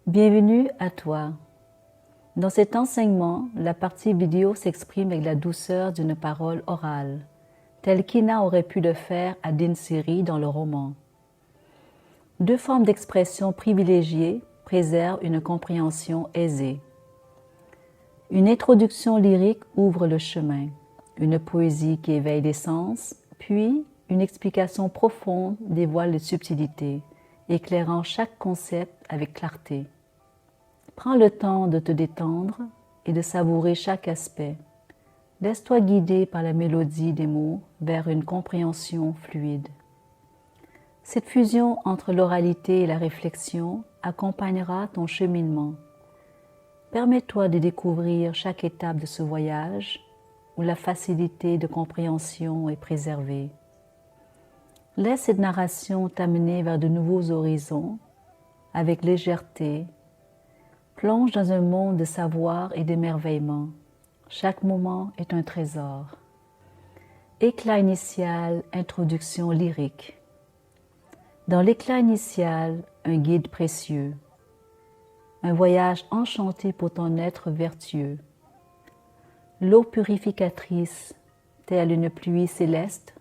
Bienvenue à toi. Dans cet enseignement, la partie vidéo s'exprime avec la douceur d'une parole orale, telle qu'Ina aurait pu le faire à Dinsiri dans le roman. Deux formes d'expression privilégiées préservent une compréhension aisée. Une introduction lyrique ouvre le chemin, une poésie qui éveille les sens, puis une explication profonde dévoile les subtilités, éclairant chaque concept avec clarté. Prends le temps de te détendre et de savourer chaque aspect. Laisse-toi guider par la mélodie des mots vers une compréhension fluide. Cette fusion entre l'oralité et la réflexion accompagnera ton cheminement. Permets-toi de découvrir chaque étape de ce voyage où la facilité de compréhension est préservée. Laisse cette narration t'amener vers de nouveaux horizons avec légèreté. Plonge dans un monde de savoir et d'émerveillement. Chaque moment est un trésor. Éclat initial, introduction lyrique. Dans l'éclat initial, un guide précieux. Un voyage enchanté pour ton être vertueux. L'eau purificatrice, telle une pluie céleste,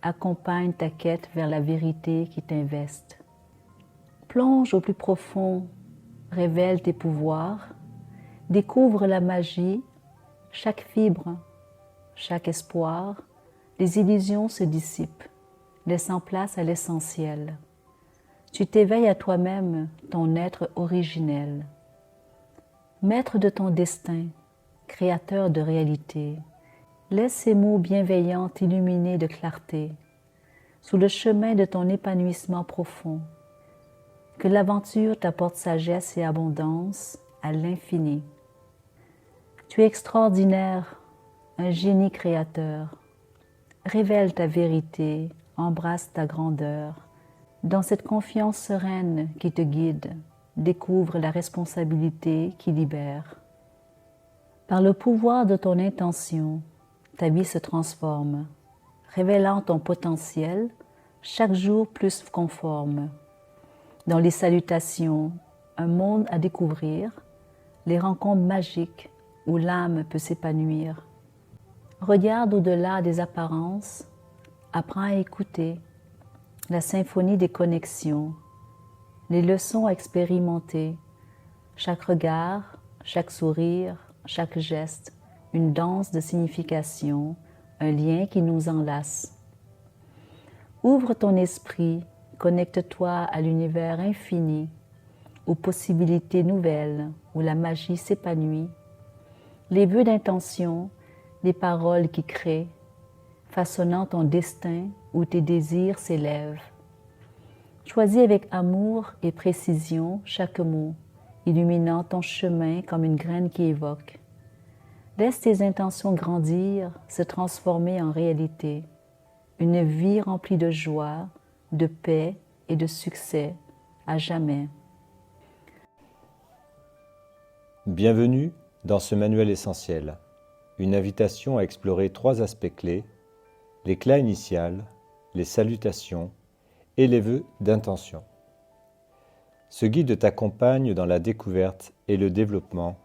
accompagne ta quête vers la vérité qui t'investe. Plonge au plus profond. Révèle tes pouvoirs, découvre la magie, chaque fibre, chaque espoir, les illusions se dissipent, laissant place à l'essentiel. Tu t'éveilles à toi-même, ton être originel. Maître de ton destin, créateur de réalité, laisse ces mots bienveillants t'illuminer de clarté, sous le chemin de ton épanouissement profond. Que l'aventure t'apporte sagesse et abondance à l'infini. Tu es extraordinaire, un génie créateur. Révèle ta vérité, embrasse ta grandeur. Dans cette confiance sereine qui te guide, découvre la responsabilité qui libère. Par le pouvoir de ton intention, ta vie se transforme, révélant ton potentiel, chaque jour plus conforme. Dans les salutations, un monde à découvrir, les rencontres magiques où l'âme peut s'épanouir. Regarde au-delà des apparences, apprends à écouter, la symphonie des connexions, les leçons à expérimenter, chaque regard, chaque sourire, chaque geste, une danse de signification, un lien qui nous enlace. Ouvre ton esprit, connecte-toi à l'univers infini, aux possibilités nouvelles, où la magie s'épanouit. Les vœux d'intention, les paroles qui créent, façonnant ton destin où tes désirs s'élèvent. Choisis avec amour et précision chaque mot, illuminant ton chemin comme une graine qui évoque. Laisse tes intentions grandir, se transformer en réalité. Une vie remplie de joie, de paix et de succès à jamais. Bienvenue dans ce manuel essentiel, une invitation à explorer trois aspects clés, l'éclat initial, les salutations et les vœux d'intention. Ce guide t'accompagne dans la découverte et le développement,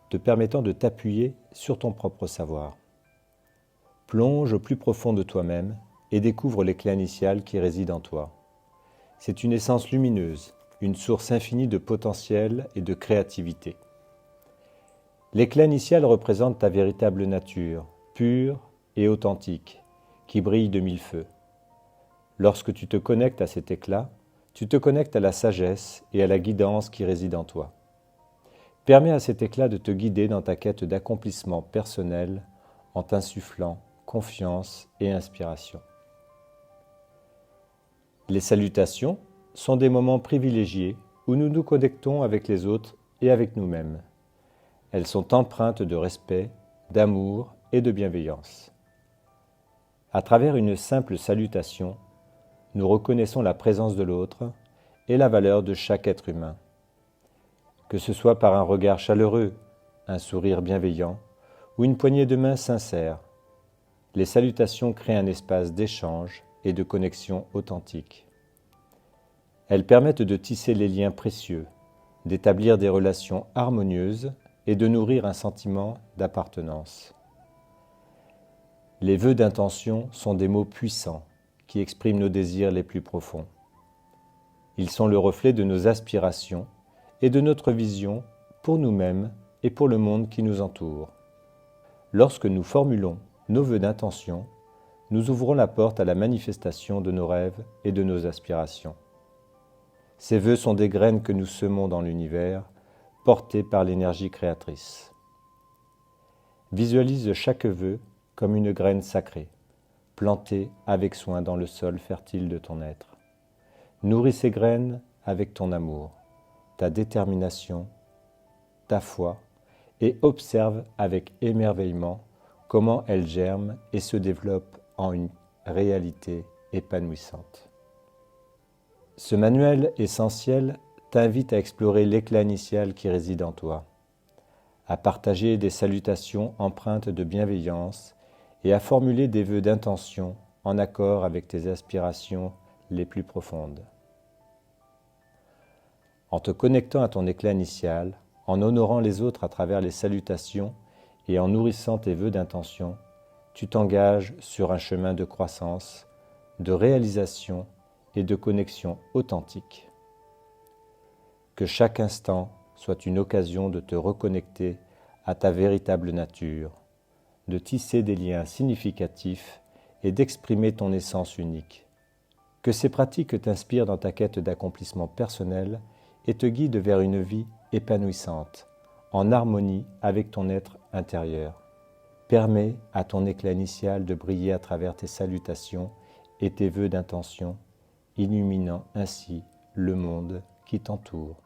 te permettant de t'appuyer sur ton propre savoir. Plonge au plus profond de toi-même et découvre l'éclat initial qui réside en toi. C'est une essence lumineuse, une source infinie de potentiel et de créativité. L'éclat initial représente ta véritable nature, pure et authentique, qui brille de mille feux. Lorsque tu te connectes à cet éclat, tu te connectes à la sagesse et à la guidance qui réside en toi. Permets à cet éclat de te guider dans ta quête d'accomplissement personnel en t'insufflant confiance et inspiration. Les salutations sont des moments privilégiés où nous nous connectons avec les autres et avec nous-mêmes. Elles sont empreintes de respect, d'amour et de bienveillance. À travers une simple salutation, nous reconnaissons la présence de l'autre et la valeur de chaque être humain. Que ce soit par un regard chaleureux, un sourire bienveillant ou une poignée de main sincère, les salutations créent un espace d'échange et de connexion authentique. Elles permettent de tisser les liens précieux, d'établir des relations harmonieuses et de nourrir un sentiment d'appartenance. Les vœux d'intention sont des mots puissants qui expriment nos désirs les plus profonds. Ils sont le reflet de nos aspirations et de notre vision pour nous-mêmes et pour le monde qui nous entoure. Lorsque nous formulons nos vœux d'intention, nous ouvrons la porte à la manifestation de nos rêves et de nos aspirations. Ces vœux sont des graines que nous semons dans l'univers, portées par l'énergie créatrice. Visualise chaque vœu comme une graine sacrée, plantée avec soin dans le sol fertile de ton être. Nourris ces graines avec ton amour, ta détermination, ta foi, et observe avec émerveillement comment elles germent et se développent en une réalité épanouissante. Ce manuel essentiel t'invite à explorer l'éclat initial qui réside en toi, à partager des salutations empreintes de bienveillance et à formuler des vœux d'intention en accord avec tes aspirations les plus profondes. En te connectant à ton éclat initial, en honorant les autres à travers les salutations et en nourrissant tes vœux d'intention, tu t'engages sur un chemin de croissance, de réalisation et de connexion authentique. Que chaque instant soit une occasion de te reconnecter à ta véritable nature, de tisser des liens significatifs et d'exprimer ton essence unique. Que ces pratiques t'inspirent dans ta quête d'accomplissement personnel et te guident vers une vie épanouissante, en harmonie avec ton être intérieur. Permets à ton éclat initial de briller à travers tes salutations et tes vœux d'intention, illuminant ainsi le monde qui t'entoure.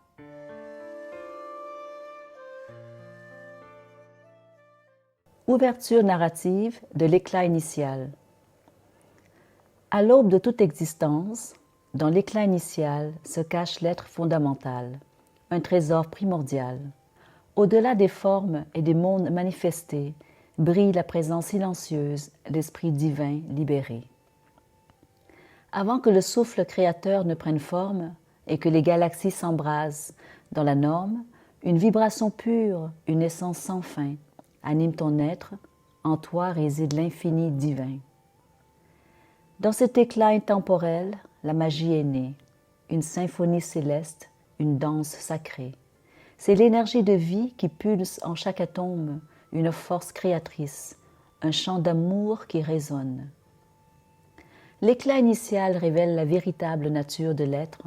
Ouverture narrative de l'éclat initial. À l'aube de toute existence, dans l'éclat initial se cache l'être fondamental, un trésor primordial. Au-delà des formes et des mondes manifestés, brille la présence silencieuse, l'esprit divin libéré. Avant que le souffle créateur ne prenne forme et que les galaxies s'embrasent dans la norme, une vibration pure, une essence sans fin, anime ton être, en toi réside l'infini divin. Dans cet éclat intemporel, la magie est née, une symphonie céleste, une danse sacrée. C'est l'énergie de vie qui pulse en chaque atome, une force créatrice, un chant d'amour qui résonne. L'éclat initial révèle la véritable nature de l'être.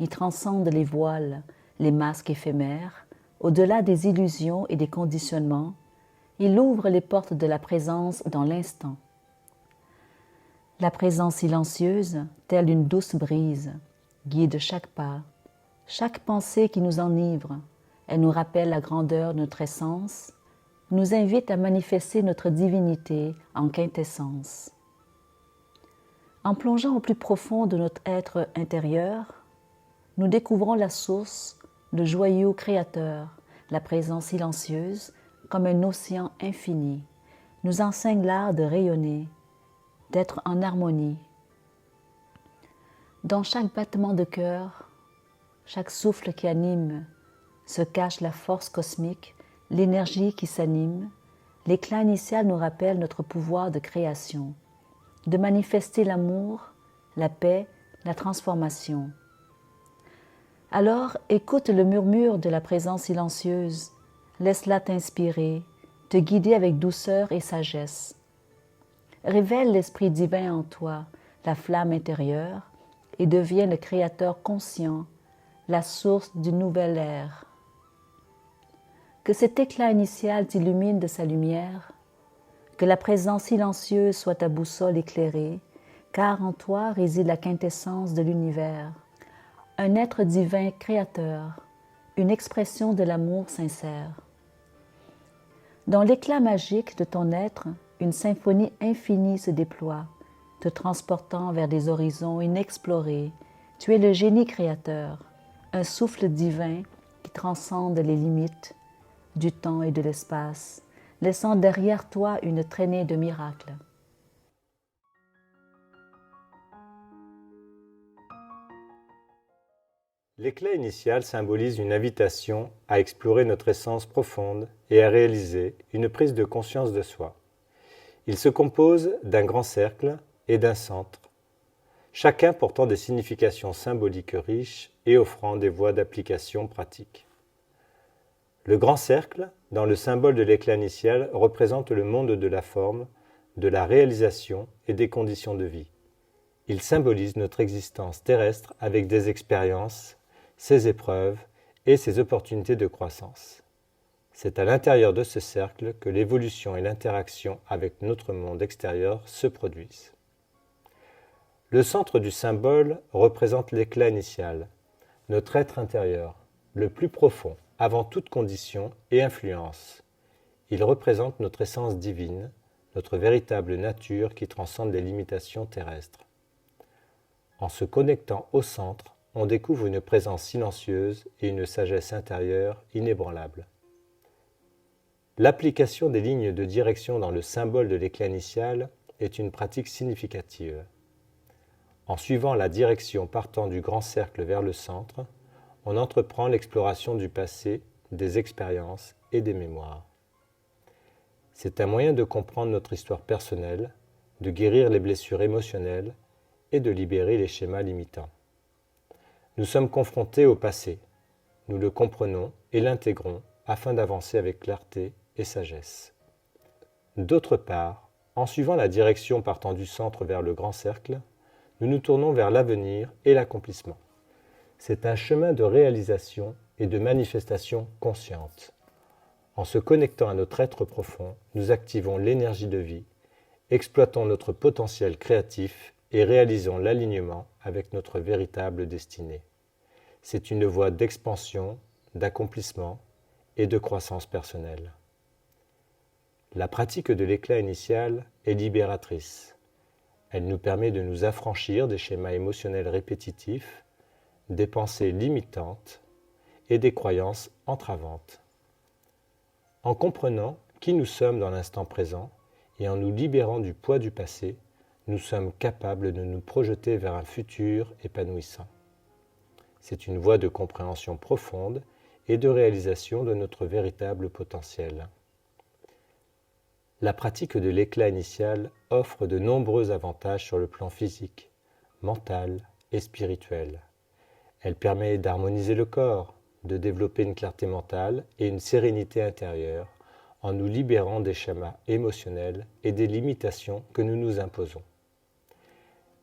Il transcende les voiles, les masques éphémères, au-delà des illusions et des conditionnements. Il ouvre les portes de la présence dans l'instant. La présence silencieuse, telle une douce brise, guide chaque pas, chaque pensée qui nous enivre. Elle nous rappelle la grandeur de notre essence, nous invite à manifester notre divinité en quintessence. En plongeant au plus profond de notre être intérieur, nous découvrons la source, le joyau créateur, la présence silencieuse, comme un océan infini, nous enseigne l'art de rayonner, d'être en harmonie. Dans chaque battement de cœur, chaque souffle qui anime, se cache la force cosmique, l'énergie qui s'anime. L'éclat initial nous rappelle notre pouvoir de création, de manifester l'amour, la paix, la transformation. Alors, écoute le murmure de la présence silencieuse, laisse-la t'inspirer, te guider avec douceur et sagesse. Révèle l'esprit divin en toi, la flamme intérieure, et deviens le créateur conscient, la source d'une nouvelle ère. Que cet éclat initial t'illumine de sa lumière, que la présence silencieuse soit ta boussole éclairée, car en toi réside la quintessence de l'univers, un être divin créateur, une expression de l'amour sincère. Dans l'éclat magique de ton être, une symphonie infinie se déploie, te transportant vers des horizons inexplorés. Tu es le génie créateur, un souffle divin qui transcende les limites du temps et de l'espace, laissant derrière toi une traînée de miracles. L'éclat initial symbolise une invitation à explorer notre essence profonde et à réaliser une prise de conscience de soi. Il se compose d'un grand cercle et d'un centre, chacun portant des significations symboliques riches et offrant des voies d'application pratiques. Le grand cercle, dans le symbole de l'éclat initial, représente le monde de la forme, de la réalisation et des conditions de vie. Il symbolise notre existence terrestre avec des expériences, ses épreuves et ses opportunités de croissance. C'est à l'intérieur de ce cercle que l'évolution et l'interaction avec notre monde extérieur se produisent. Le centre du symbole représente l'éclat initial, notre être intérieur, le plus profond, avant toute condition et influence. Il représente notre essence divine, notre véritable nature qui transcende les limitations terrestres. En se connectant au centre, on découvre une présence silencieuse et une sagesse intérieure inébranlable. L'application des lignes de direction dans le symbole de l'éclat initial est une pratique significative. En suivant la direction partant du grand cercle vers le centre, on entreprend l'exploration du passé, des expériences et des mémoires. C'est un moyen de comprendre notre histoire personnelle, de guérir les blessures émotionnelles et de libérer les schémas limitants. Nous sommes confrontés au passé, nous le comprenons et l'intégrons afin d'avancer avec clarté et sagesse. D'autre part, en suivant la direction partant du centre vers le grand cercle, nous nous tournons vers l'avenir et l'accomplissement. C'est un chemin de réalisation et de manifestation consciente. En se connectant à notre être profond, nous activons l'énergie de vie, exploitons notre potentiel créatif et réalisons l'alignement avec notre véritable destinée. C'est une voie d'expansion, d'accomplissement et de croissance personnelle. La pratique de l'éclat initial est libératrice. Elle nous permet de nous affranchir des schémas émotionnels répétitifs, des pensées limitantes et des croyances entravantes. En comprenant qui nous sommes dans l'instant présent et en nous libérant du poids du passé, nous sommes capables de nous projeter vers un futur épanouissant. C'est une voie de compréhension profonde et de réalisation de notre véritable potentiel. La pratique de l'éclat initial offre de nombreux avantages sur le plan physique, mental et spirituel. Elle permet d'harmoniser le corps, de développer une clarté mentale et une sérénité intérieure en nous libérant des schémas émotionnels et des limitations que nous nous imposons.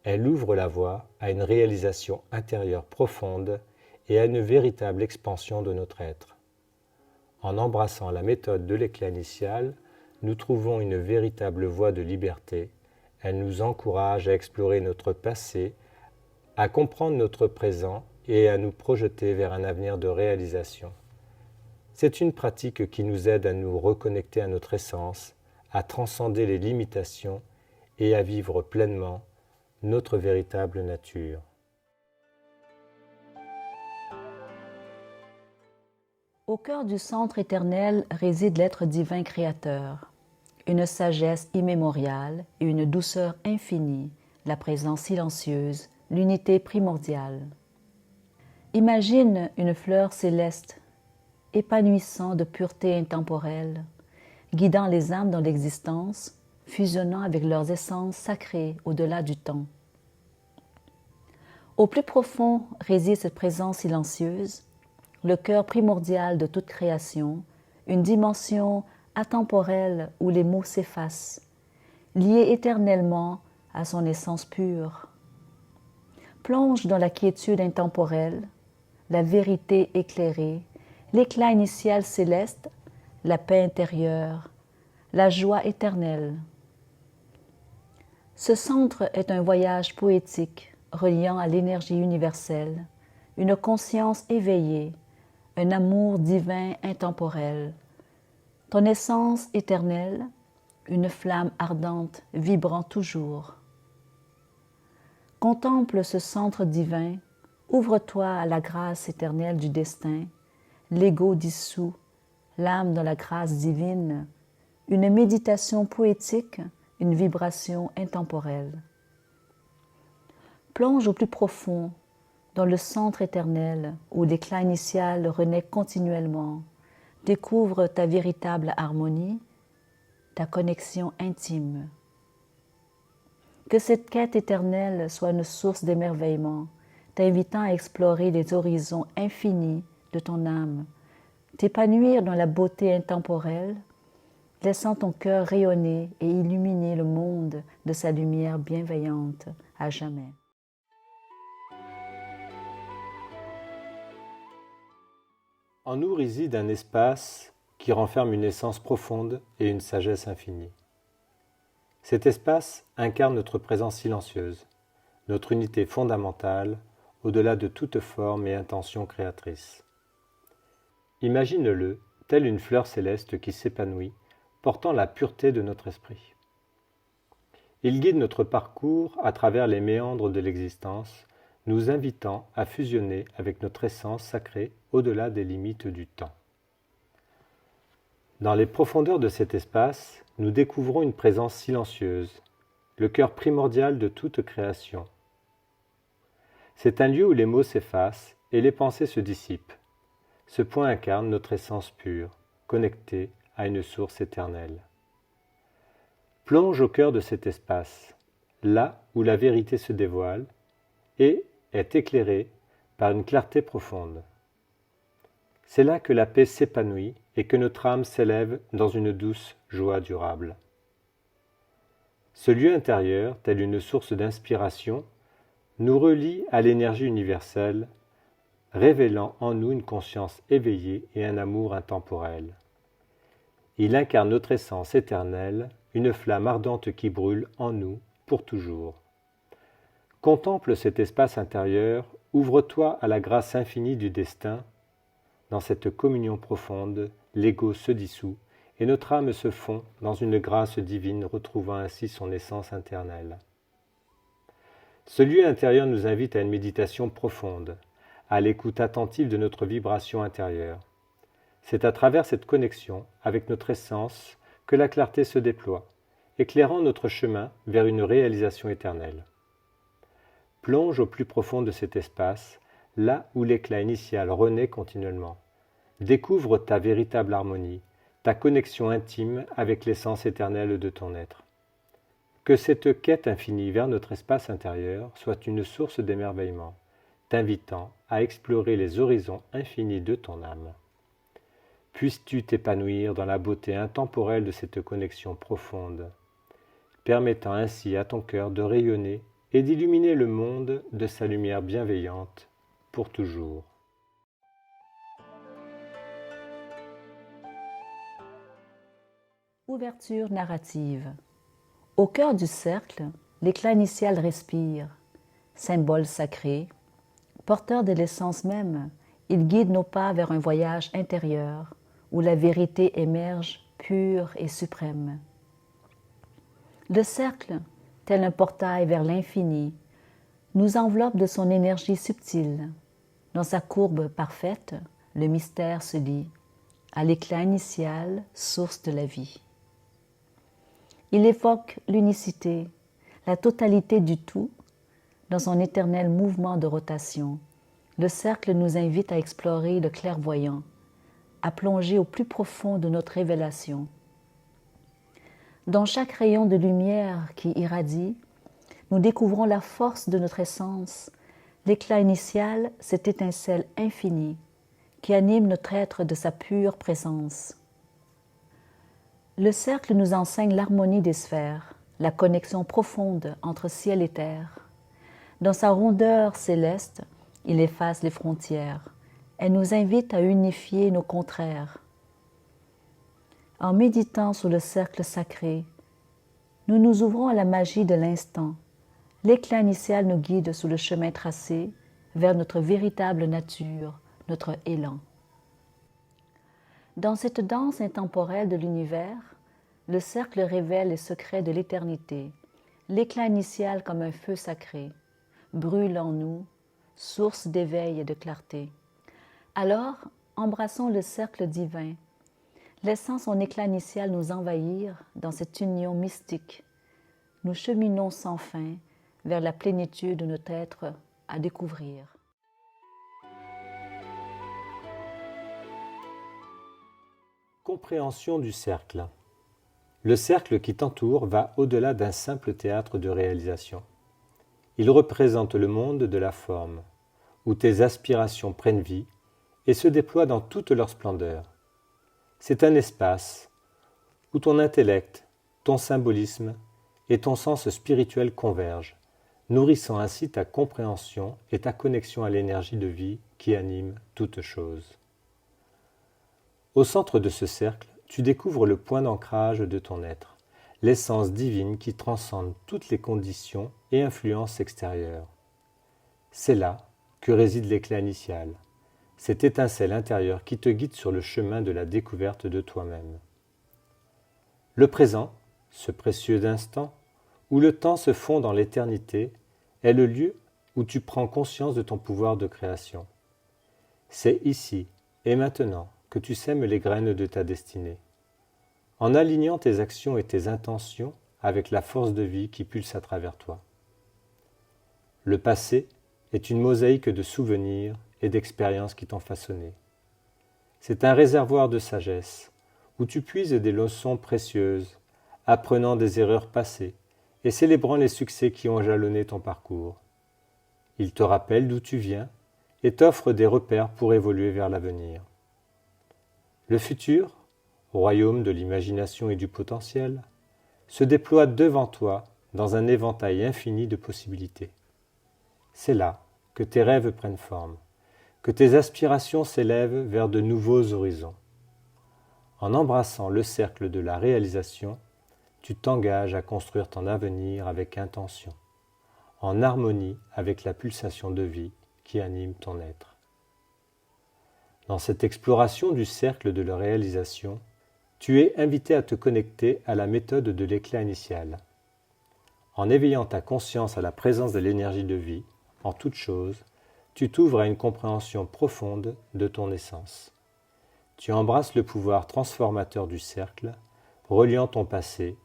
Elle ouvre la voie à une réalisation intérieure profonde et à une véritable expansion de notre être. En embrassant la méthode de l'éclat initial, nous trouvons une véritable voie de liberté. Elle nous encourage à explorer notre passé, à comprendre notre présent et à nous projeter vers un avenir de réalisation. C'est une pratique qui nous aide à nous reconnecter à notre essence, à transcender les limitations et à vivre pleinement notre véritable nature. Au cœur du centre éternel réside l'être divin créateur, une sagesse immémoriale et une douceur infinie, la présence silencieuse, l'unité primordiale. Imagine une fleur céleste, épanouissant de pureté intemporelle, guidant les âmes dans l'existence, fusionnant avec leurs essences sacrées au-delà du temps. Au plus profond réside cette présence silencieuse, le cœur primordial de toute création, une dimension atemporelle où les mots s'effacent, liés éternellement à son essence pure. Plonge dans la quiétude intemporelle, la vérité éclairée, l'éclat initial céleste, la paix intérieure, la joie éternelle. Ce centre est un voyage poétique reliant à l'énergie universelle, une conscience éveillée, un amour divin intemporel. Ton essence éternelle, une flamme ardente vibrant toujours. Contemple ce centre divin, ouvre-toi à la grâce éternelle du destin, l'ego dissous, l'âme dans la grâce divine, une méditation poétique, une vibration intemporelle. Plonge au plus profond, dans le centre éternel où l'éclat initial renaît continuellement, découvre ta véritable harmonie, ta connexion intime. Que cette quête éternelle soit une source d'émerveillement, t'invitant à explorer les horizons infinis de ton âme, t'épanouir dans la beauté intemporelle, laissant ton cœur rayonner et illuminer le monde de sa lumière bienveillante à jamais. En nous réside un espace qui renferme une essence profonde et une sagesse infinie. Cet espace incarne notre présence silencieuse, notre unité fondamentale, au-delà de toute forme et intention créatrice. Imagine-le, telle une fleur céleste qui s'épanouit, portant la pureté de notre esprit. Il guide notre parcours à travers les méandres de l'existence, nous invitant à fusionner avec notre essence sacrée au-delà des limites du temps. Dans les profondeurs de cet espace, nous découvrons une présence silencieuse, le cœur primordial de toute création. C'est un lieu où les mots s'effacent et les pensées se dissipent. Ce point incarne notre essence pure, connectée à une source éternelle. Plonge au cœur de cet espace, là où la vérité se dévoile et est éclairée par une clarté profonde. C'est là que la paix s'épanouit et que notre âme s'élève dans une douce joie durable. Ce lieu intérieur, tel une source d'inspiration, nous relie à l'énergie universelle, révélant en nous une conscience éveillée et un amour intemporel. Il incarne notre essence éternelle, une flamme ardente qui brûle en nous pour toujours. Contemple cet espace intérieur, ouvre-toi à la grâce infinie du destin. Dans cette communion profonde, l'ego se dissout et notre âme se fond dans une grâce divine, retrouvant ainsi son essence éternelle. Ce lieu intérieur nous invite à une méditation profonde, à l'écoute attentive de notre vibration intérieure. C'est à travers cette connexion avec notre essence que la clarté se déploie, éclairant notre chemin vers une réalisation éternelle. Plonge au plus profond de cet espace, là où l'éclat initial renaît continuellement. Découvre ta véritable harmonie, ta connexion intime avec l'essence éternelle de ton être. Que cette quête infinie vers notre espace intérieur soit une source d'émerveillement, t'invitant à explorer les horizons infinis de ton âme. Puisses-tu t'épanouir dans la beauté intemporelle de cette connexion profonde, permettant ainsi à ton cœur de rayonner et d'illuminer le monde de sa lumière bienveillante pour toujours. Ouverture narrative. Au cœur du cercle, l'éclat initial respire, symbole sacré, porteur de l'essence même, il guide nos pas vers un voyage intérieur où la vérité émerge pure et suprême. Le cercle, tel un portail vers l'infini, nous enveloppe de son énergie subtile. Dans sa courbe parfaite, le mystère se lie à l'éclat initial, source de la vie. Il évoque l'unicité, la totalité du tout, dans son éternel mouvement de rotation. Le cercle nous invite à explorer le clairvoyant, à plonger au plus profond de notre révélation. Dans chaque rayon de lumière qui irradie, nous découvrons la force de notre essence, l'éclat initial, cette étincelle infinie qui anime notre être de sa pure présence. Le cercle nous enseigne l'harmonie des sphères, la connexion profonde entre ciel et terre. Dans sa rondeur céleste, il efface les frontières. Elle nous invite à unifier nos contraires. En méditant sur le cercle sacré, nous nous ouvrons à la magie de l'instant. L'éclat initial nous guide sur le chemin tracé vers notre véritable nature, notre élan. Dans cette danse intemporelle de l'univers, le cercle révèle les secrets de l'éternité, l'éclat initial comme un feu sacré, brûle en nous, source d'éveil et de clarté. Alors, embrassons le cercle divin, laissant son éclat initial nous envahir dans cette union mystique. Nous cheminons sans fin vers la plénitude de notre être à découvrir. Compréhension du cercle. Le cercle qui t'entoure va au-delà d'un simple théâtre de réalisation. Il représente le monde de la forme, où tes aspirations prennent vie et se déploient dans toute leur splendeur. C'est un espace où ton intellect, ton symbolisme et ton sens spirituel convergent, nourrissant ainsi ta compréhension et ta connexion à l'énergie de vie qui anime toute chose. Au centre de ce cercle, tu découvres le point d'ancrage de ton être, l'essence divine qui transcende toutes les conditions et influences extérieures. C'est là que réside l'éclat initial, cette étincelle intérieure qui te guide sur le chemin de la découverte de toi-même. Le présent, ce précieux instant, où le temps se fond dans l'éternité, est le lieu où tu prends conscience de ton pouvoir de création. C'est ici et maintenant que tu sèmes les graines de ta destinée, en alignant tes actions et tes intentions avec la force de vie qui pulse à travers toi. Le passé est une mosaïque de souvenirs et d'expériences qui t'ont façonné. C'est un réservoir de sagesse où tu puises des leçons précieuses, apprenant des erreurs passées et célébrant les succès qui ont jalonné ton parcours. Il te rappelle d'où tu viens et t'offre des repères pour évoluer vers l'avenir. Le futur, royaume de l'imagination et du potentiel, se déploie devant toi dans un éventail infini de possibilités. C'est là que tes rêves prennent forme, que tes aspirations s'élèvent vers de nouveaux horizons. En embrassant le cercle de la réalisation, tu t'engages à construire ton avenir avec intention, en harmonie avec la pulsation de vie qui anime ton être. Dans cette exploration du cercle de la réalisation, tu es invité à te connecter à la méthode de l'éclat initial. En éveillant ta conscience à la présence de l'énergie de vie, en toute chose, tu t'ouvres à une compréhension profonde de ton essence. Tu embrasses le pouvoir transformateur du cercle, reliant ton passé,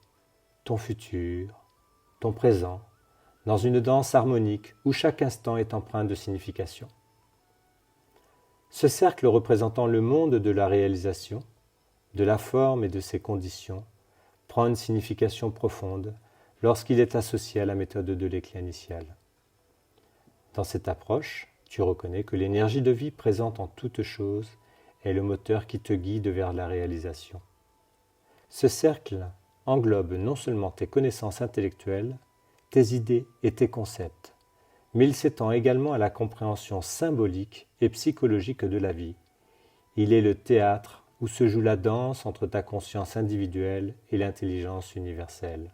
ton futur, ton présent, dans une danse harmonique où chaque instant est empreint de signification. Ce cercle représentant le monde de la réalisation, de la forme et de ses conditions, prend une signification profonde lorsqu'il est associé à la méthode de l'éclat initial. Dans cette approche, tu reconnais que l'énergie de vie présente en toute chose est le moteur qui te guide vers la réalisation. Ce cercle englobe non seulement tes connaissances intellectuelles, tes idées et tes concepts, mais il s'étend également à la compréhension symbolique et psychologique de la vie. Il est le théâtre où se joue la danse entre ta conscience individuelle et l'intelligence universelle.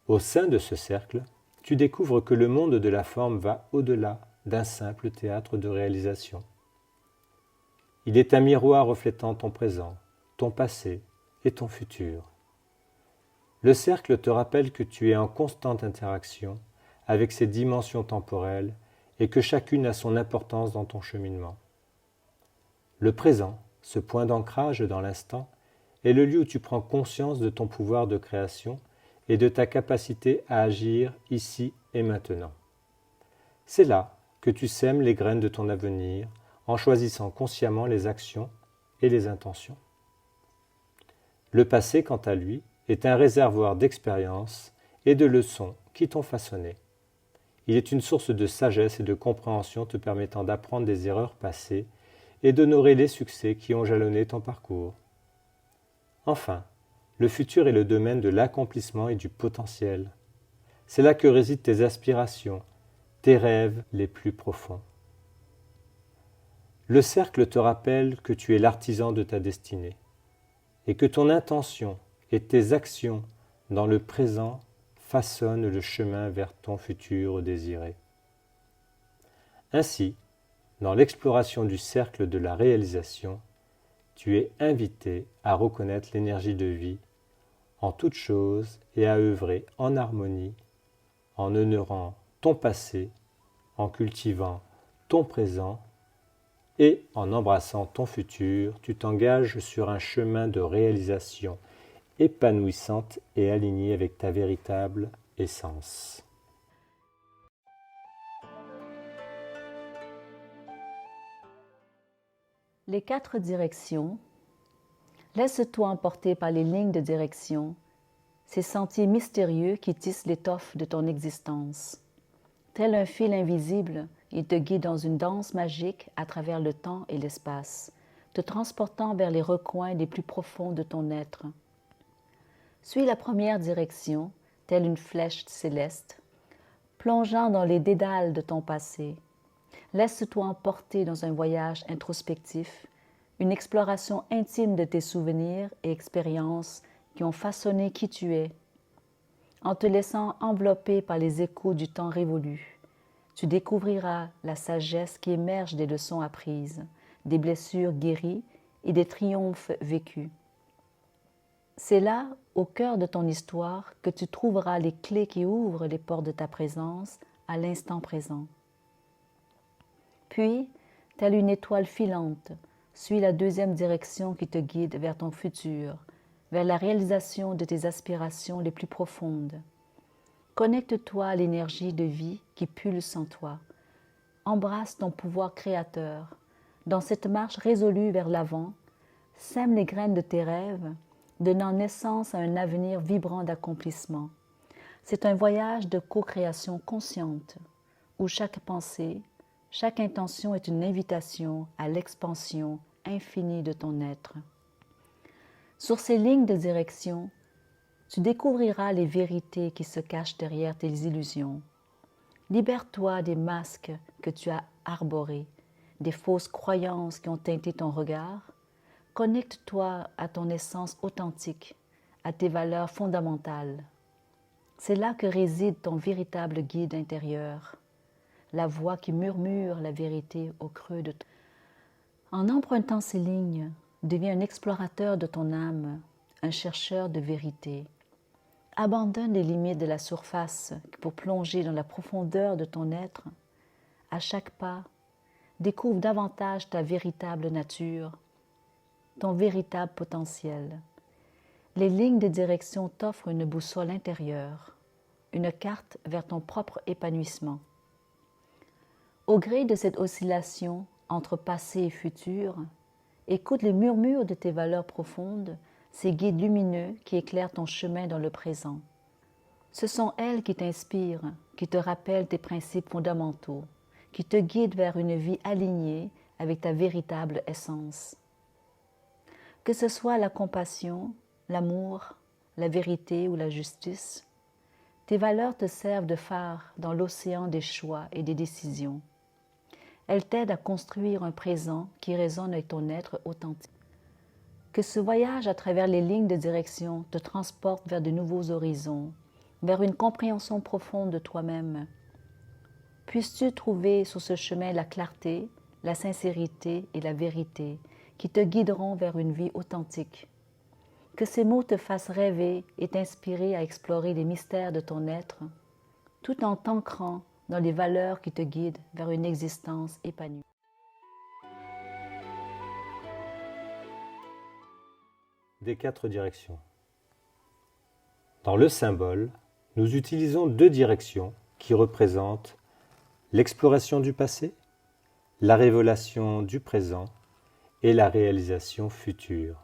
Au sein de ce cercle, tu découvres que le monde de la forme va au-delà d'un simple théâtre de réalisation. Il est un miroir reflétant ton présent, ton passé et ton futur. Le cercle te rappelle que tu es en constante interaction avec ces dimensions temporelles et que chacune a son importance dans ton cheminement. Le présent, ce point d'ancrage dans l'instant, est le lieu où tu prends conscience de ton pouvoir de création et de ta capacité à agir ici et maintenant. C'est là que tu sèmes les graines de ton avenir en choisissant consciemment les actions et les intentions. Le passé, quant à lui, est un réservoir d'expériences et de leçons qui t'ont façonné. Il est une source de sagesse et de compréhension te permettant d'apprendre des erreurs passées et d'honorer les succès qui ont jalonné ton parcours. Enfin, le futur est le domaine de l'accomplissement et du potentiel. C'est là que résident tes aspirations, tes rêves les plus profonds. Le cercle te rappelle que tu es l'artisan de ta destinée et que ton intention et tes actions dans le présent façonnent le chemin vers ton futur désiré. Ainsi, dans l'exploration du cercle de la réalisation, tu es invité à reconnaître l'énergie de vie en toute chose et à œuvrer en harmonie, en honorant ton passé, en cultivant ton présent et en embrassant ton futur, tu t'engages sur un chemin de réalisation épanouissante et alignée avec ta véritable essence. Les 4 directions Laisse-toi emporter par les lignes de direction, ces sentiers mystérieux qui tissent l'étoffe de ton existence. Tel un fil invisible, il te guide dans une danse magique à travers le temps et l'espace, te transportant vers les recoins les plus profonds de ton être. Suis la première direction, telle une flèche céleste, plongeant dans les dédales de ton passé. Laisse-toi emporter dans un voyage introspectif, une exploration intime de tes souvenirs et expériences qui ont façonné qui tu es. En te laissant envelopper par les échos du temps révolu, tu découvriras la sagesse qui émerge des leçons apprises, des blessures guéries et des triomphes vécus. C'est là, au cœur de ton histoire, que tu trouveras les clés qui ouvrent les portes de ta présence à l'instant présent. Puis, telle une étoile filante, suis la deuxième direction qui te guide vers ton futur, vers la réalisation de tes aspirations les plus profondes. Connecte-toi à l'énergie de vie qui pulse en toi. Embrasse ton pouvoir créateur. Dans cette marche résolue vers l'avant, sème les graines de tes rêves, donnant naissance à un avenir vibrant d'accomplissement. C'est un voyage de co-création consciente, où chaque pensée, chaque intention est une invitation à l'expansion infinie de ton être. Sur ces lignes de direction, tu découvriras les vérités qui se cachent derrière tes illusions. Libère-toi des masques que tu as arborés, des fausses croyances qui ont teinté ton regard. Connecte-toi à ton essence authentique, à tes valeurs fondamentales. C'est là que réside ton véritable guide intérieur, la voix qui murmure la vérité au creux de toi. En empruntant ces lignes, deviens un explorateur de ton âme, un chercheur de vérité. Abandonne les limites de la surface pour plonger dans la profondeur de ton être. À chaque pas, découvre davantage ta véritable nature, ton véritable potentiel. Les lignes de direction t'offrent une boussole intérieure, une carte vers ton propre épanouissement. Au gré de cette oscillation entre passé et futur, écoute les murmures de tes valeurs profondes, ces guides lumineux qui éclairent ton chemin dans le présent. Ce sont elles qui t'inspirent, qui te rappellent tes principes fondamentaux, qui te guident vers une vie alignée avec ta véritable essence. Que ce soit la compassion, l'amour, la vérité ou la justice, tes valeurs te servent de phare dans l'océan des choix et des décisions. Elles t'aident à construire un présent qui résonne avec ton être authentique. Que ce voyage à travers les lignes de direction te transporte vers de nouveaux horizons, vers une compréhension profonde de toi-même. Puisses-tu trouver sur ce chemin la clarté, la sincérité et la vérité qui te guideront vers une vie authentique. Que ces mots te fassent rêver et t'inspirer à explorer les mystères de ton être, tout en t'ancrant dans les valeurs qui te guident vers une existence épanouie. Des 4 directions. Dans le symbole, nous utilisons 2 directions qui représentent l'exploration du passé, la révélation du présent et la réalisation future.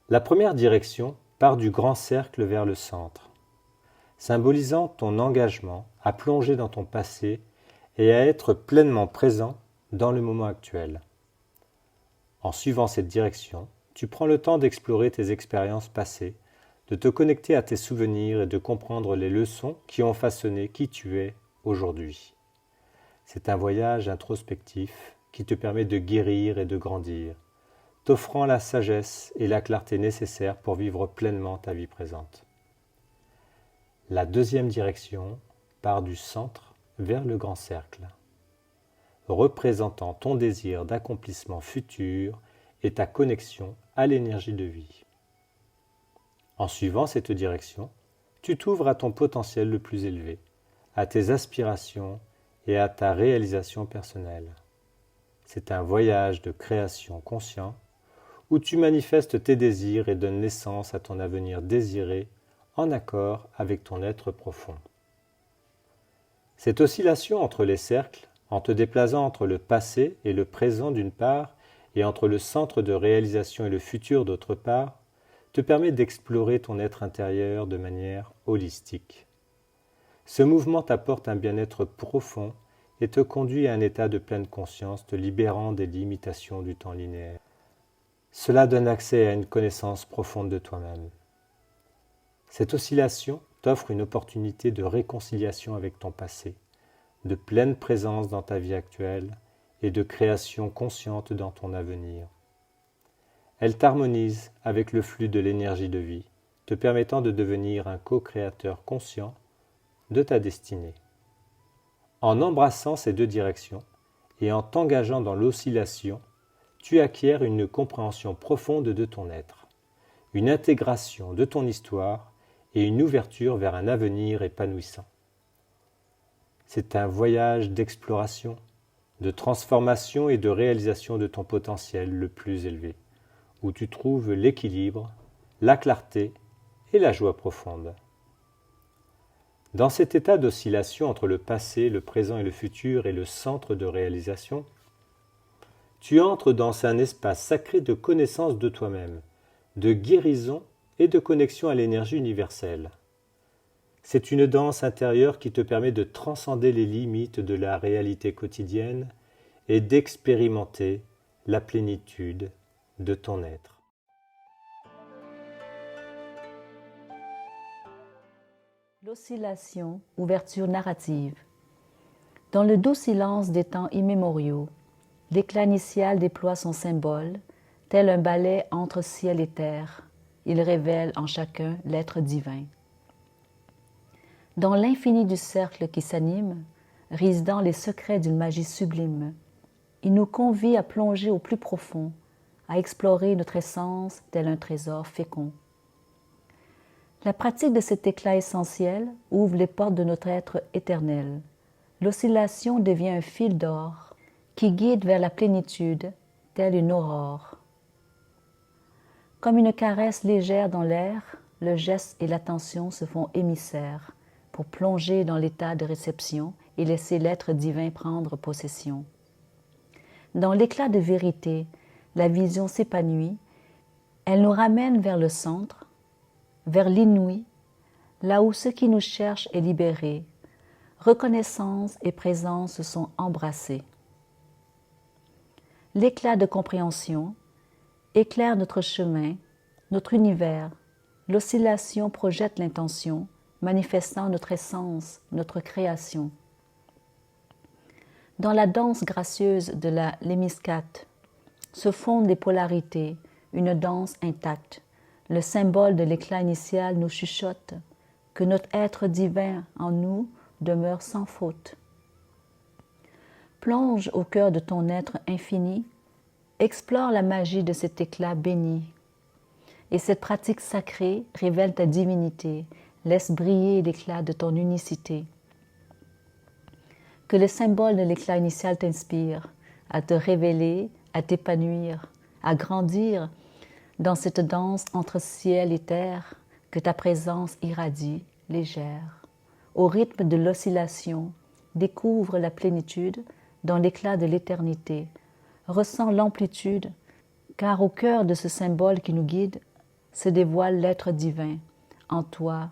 La première direction part du grand cercle vers le centre, symbolisant ton engagement à plonger dans ton passé et à être pleinement présent dans le moment actuel. En suivant cette direction, tu prends le temps d'explorer tes expériences passées, de te connecter à tes souvenirs et de comprendre les leçons qui ont façonné qui tu es aujourd'hui. C'est un voyage introspectif qui te permet de guérir et de grandir, t'offrant la sagesse et la clarté nécessaires pour vivre pleinement ta vie présente. La deuxième direction part du centre vers le grand cercle, représentant ton désir d'accomplissement futur et ta connexion à l'énergie de vie. En suivant cette direction, tu t'ouvres à ton potentiel le plus élevé, à tes aspirations et à ta réalisation personnelle. C'est un voyage de création conscient où tu manifestes tes désirs et donnes naissance à ton avenir désiré en accord avec ton être profond. Cette oscillation entre les cercles, en te déplaçant entre le passé et le présent d'une part, et entre le centre de réalisation et le futur d'autre part, te permet d'explorer ton être intérieur de manière holistique. Ce mouvement t'apporte un bien-être profond et te conduit à un état de pleine conscience te libérant des limitations du temps linéaire. Cela donne accès à une connaissance profonde de toi-même. Cette oscillation t'offre une opportunité de réconciliation avec ton passé, de pleine présence dans ta vie actuelle et de création consciente dans ton avenir. Elle t'harmonise avec le flux de l'énergie de vie, te permettant de devenir un co-créateur conscient de ta destinée. En embrassant ces deux directions et en t'engageant dans l'oscillation, tu acquiers une compréhension profonde de ton être, une intégration de ton histoire et une ouverture vers un avenir épanouissant. C'est un voyage d'exploration, de transformation et de réalisation de ton potentiel le plus élevé, où tu trouves l'équilibre, la clarté et la joie profonde. Dans cet état d'oscillation entre le passé, le présent et le futur et le centre de réalisation, tu entres dans un espace sacré de connaissance de toi-même, de guérison et de connexion à l'énergie universelle. C'est une danse intérieure qui te permet de transcender les limites de la réalité quotidienne et d'expérimenter la plénitude de ton être. L'oscillation, ouverture narrative. Dans le doux silence des temps immémoriaux, l'éclat initial déploie son symbole, tel un ballet entre ciel et terre. Il révèle en chacun l'être divin. Dans l'infini du cercle qui s'anime, résidant les secrets d'une magie sublime, il nous convie à plonger au plus profond, à explorer notre essence tel un trésor fécond. La pratique de cet éclat essentiel ouvre les portes de notre être éternel. L'oscillation devient un fil d'or qui guide vers la plénitude, telle une aurore. Comme une caresse légère dans l'air, le geste et l'attention se font émissaires pour plonger dans l'état de réception et laisser l'être divin prendre possession. Dans l'éclat de vérité, la vision s'épanouit, elle nous ramène vers le centre, vers l'inouï, là où ce qui nous cherche est libéré. Reconnaissance et présence sont embrassés. L'éclat de compréhension éclaire notre chemin, notre univers. L'oscillation projette l'intention, manifestant notre essence, notre création. Dans la danse gracieuse de la lémiscate se fondent les polarités, une danse intacte. Le symbole de l'éclat initial nous chuchote que notre être divin en nous demeure sans faute. Plonge au cœur de ton être infini, explore la magie de cet éclat béni. Et cette pratique sacrée révèle ta divinité, laisse briller l'éclat de ton unicité. Que le symbole de l'éclat initial t'inspire à te révéler, à t'épanouir, à grandir dans cette danse entre ciel et terre, que ta présence irradie, légère. Au rythme de l'oscillation, découvre la plénitude dans l'éclat de l'éternité. Ressens l'amplitude, car au cœur de ce symbole qui nous guide se dévoile l'être divin, en toi,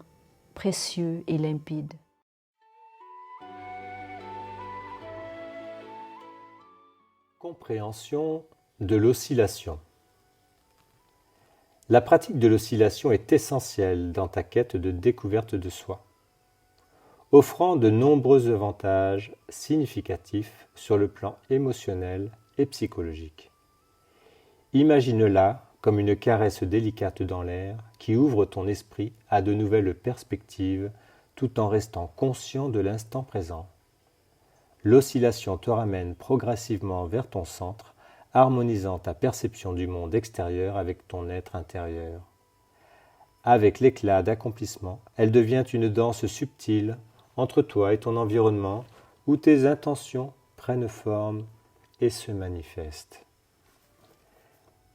précieux et limpide. Compréhension de l'oscillation. La pratique de l'oscillation est essentielle dans ta quête de découverte de soi, offrant de nombreux avantages significatifs sur le plan émotionnel et psychologique. Imagine-la comme une caresse délicate dans l'air qui ouvre ton esprit à de nouvelles perspectives tout en restant conscient de l'instant présent. L'oscillation te ramène progressivement vers ton centre, harmonisant ta perception du monde extérieur avec ton être intérieur. Avec l'éclat d'accomplissement, elle devient une danse subtile entre toi et ton environnement où tes intentions prennent forme et se manifestent.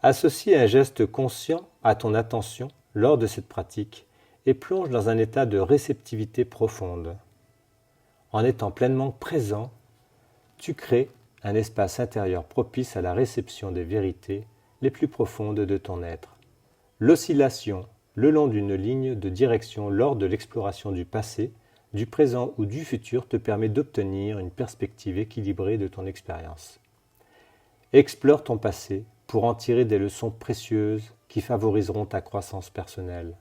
Associe un geste conscient à ton attention lors de cette pratique et plonge dans un état de réceptivité profonde. En étant pleinement présent, tu crées un espace intérieur propice à la réception des vérités les plus profondes de ton être. L'oscillation le long d'une ligne de direction lors de l'exploration du passé, du présent ou du futur te permet d'obtenir une perspective équilibrée de ton expérience. Explore ton passé pour en tirer des leçons précieuses qui favoriseront ta croissance personnelle.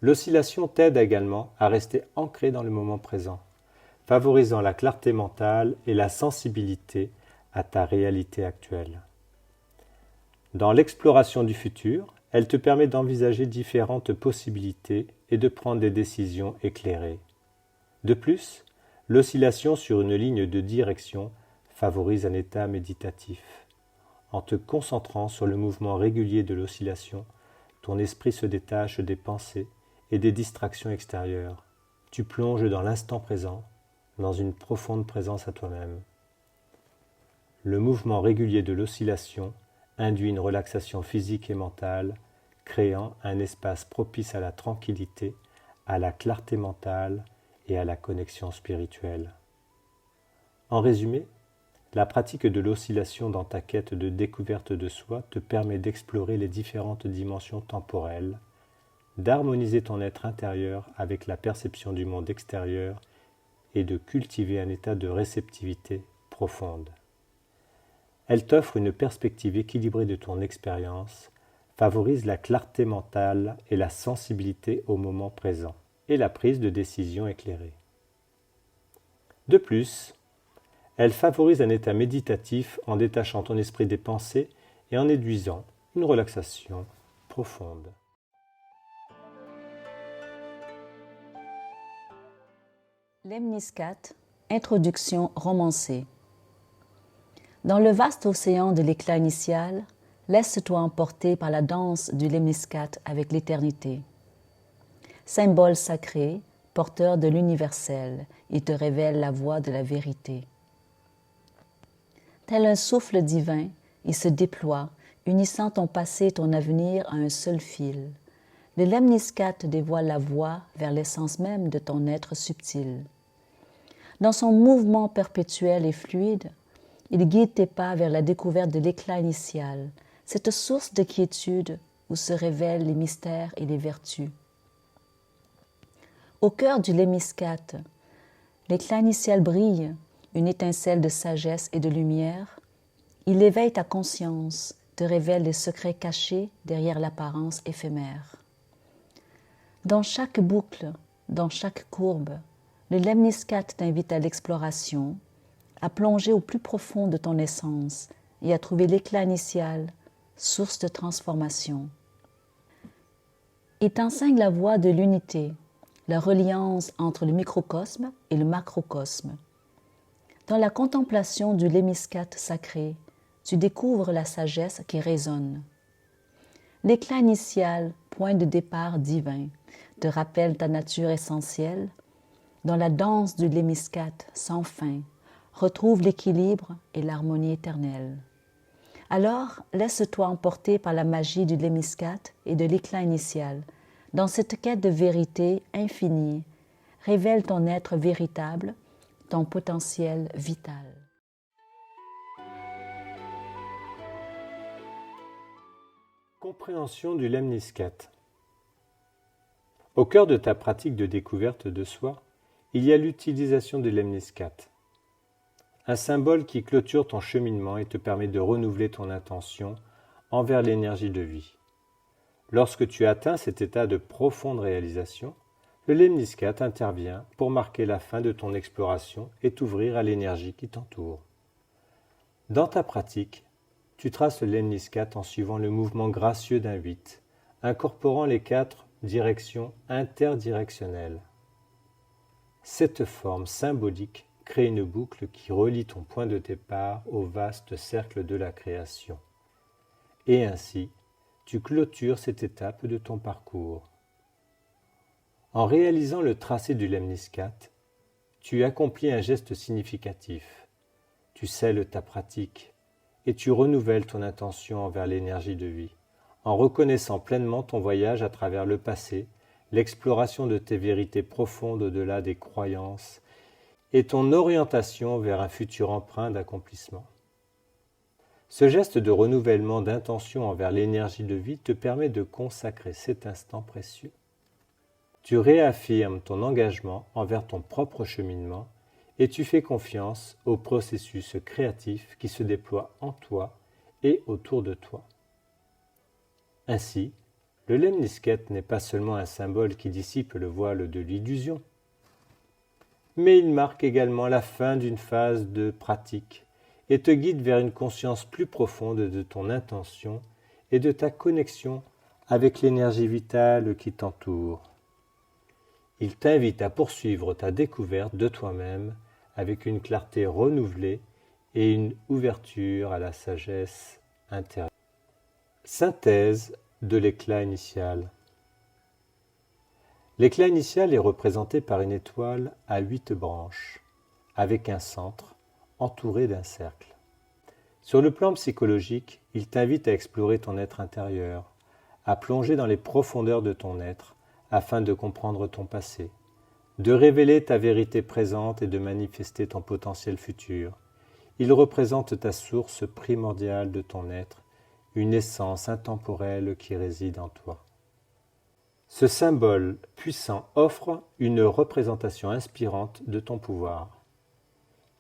L'oscillation t'aide également à rester ancré dans le moment présent, favorisant la clarté mentale et la sensibilité à ta réalité actuelle. Dans l'exploration du futur, elle te permet d'envisager différentes possibilités et de prendre des décisions éclairées. De plus, l'oscillation sur une ligne de direction favorise un état méditatif. En te concentrant sur le mouvement régulier de l'oscillation, ton esprit se détache des pensées et des distractions extérieures. Tu plonges dans l'instant présent, dans une profonde présence à toi-même. Le mouvement régulier de l'oscillation induit une relaxation physique et mentale, créant un espace propice à la tranquillité, à la clarté mentale et à la connexion spirituelle. En résumé, la pratique de l'oscillation dans ta quête de découverte de soi te permet d'explorer les différentes dimensions temporelles, d'harmoniser ton être intérieur avec la perception du monde extérieur et de cultiver un état de réceptivité profonde. Elle t'offre une perspective équilibrée de ton expérience, favorise la clarté mentale et la sensibilité au moment présent, et la prise de décision éclairée. De plus, elle favorise un état méditatif en détachant ton esprit des pensées et en induisant une relaxation profonde. Lemniscate, introduction romancée. Dans le vaste océan de l'éclat initial, laisse-toi emporter par la danse du lemniscate avec l'éternité. Symbole sacré, porteur de l'universel, il te révèle la voie de la vérité. Tel un souffle divin, il se déploie, unissant ton passé et ton avenir à un seul fil. Le lemniscate dévoile la voie vers l'essence même de ton être subtil. Dans son mouvement perpétuel et fluide, il guide tes pas vers la découverte de l'éclat initial, cette source de quiétude où se révèlent les mystères et les vertus. Au cœur du lemniscate, l'éclat initial brille, une étincelle de sagesse et de lumière. Il éveille ta conscience, te révèle les secrets cachés derrière l'apparence éphémère. Dans chaque boucle, dans chaque courbe, le lemniscate t'invite à l'exploration, à plonger au plus profond de ton essence et à trouver l'éclat initial, source de transformation. Il t'enseigne la voie de l'unité, la reliance entre le microcosme et le macrocosme. Dans la contemplation du lemniscate sacré, tu découvres la sagesse qui résonne. L'éclat initial, point de départ divin, te rappelle ta nature essentielle. Dans la danse du lemniscate sans fin, retrouve l'équilibre et l'harmonie éternelle. Alors, laisse-toi emporter par la magie du lemniscate et de l'éclat initial. Dans cette quête de vérité infinie, révèle ton être véritable, ton potentiel vital. Compréhension du lemniscate. Au cœur de ta pratique de découverte de soi, il y a l'utilisation du lemniscate. Un symbole qui clôture ton cheminement et te permet de renouveler ton intention envers l'énergie de vie. Lorsque tu atteins cet état de profonde réalisation, le lemniscate intervient pour marquer la fin de ton exploration et t'ouvrir à l'énergie qui t'entoure. Dans ta pratique, tu traces le lemniscate en suivant le mouvement gracieux d'un 8, incorporant les 4 directions interdirectionnelles. Cette forme symbolique crée une boucle qui relie ton point de départ au vaste cercle de la création. Et ainsi, tu clôtures cette étape de ton parcours. En réalisant le tracé du lemniscate, tu accomplis un geste significatif. Tu scelles ta pratique et tu renouvelles ton intention envers l'énergie de vie, en reconnaissant pleinement ton voyage à travers le passé, l'exploration de tes vérités profondes au-delà des croyances et ton orientation vers un futur empreint d'accomplissement. Ce geste de renouvellement d'intention envers l'énergie de vie te permet de consacrer cet instant précieux. Tu réaffirmes ton engagement envers ton propre cheminement et tu fais confiance au processus créatif qui se déploie en toi et autour de toi. Ainsi, le lemniscate n'est pas seulement un symbole qui dissipe le voile de l'illusion, mais il marque également la fin d'une phase de pratique et te guide vers une conscience plus profonde de ton intention et de ta connexion avec l'énergie vitale qui t'entoure. Il t'invite à poursuivre ta découverte de toi-même avec une clarté renouvelée et une ouverture à la sagesse intérieure. Synthèse de l'éclat initial. L'éclat initial est représenté par une étoile à 8 branches, avec un centre entouré d'un cercle. Sur le plan psychologique, il t'invite à explorer ton être intérieur, à plonger dans les profondeurs de ton être afin de comprendre ton passé, de révéler ta vérité présente et de manifester ton potentiel futur. Il représente ta source primordiale de ton être, une essence intemporelle qui réside en toi. Ce symbole puissant offre une représentation inspirante de ton pouvoir.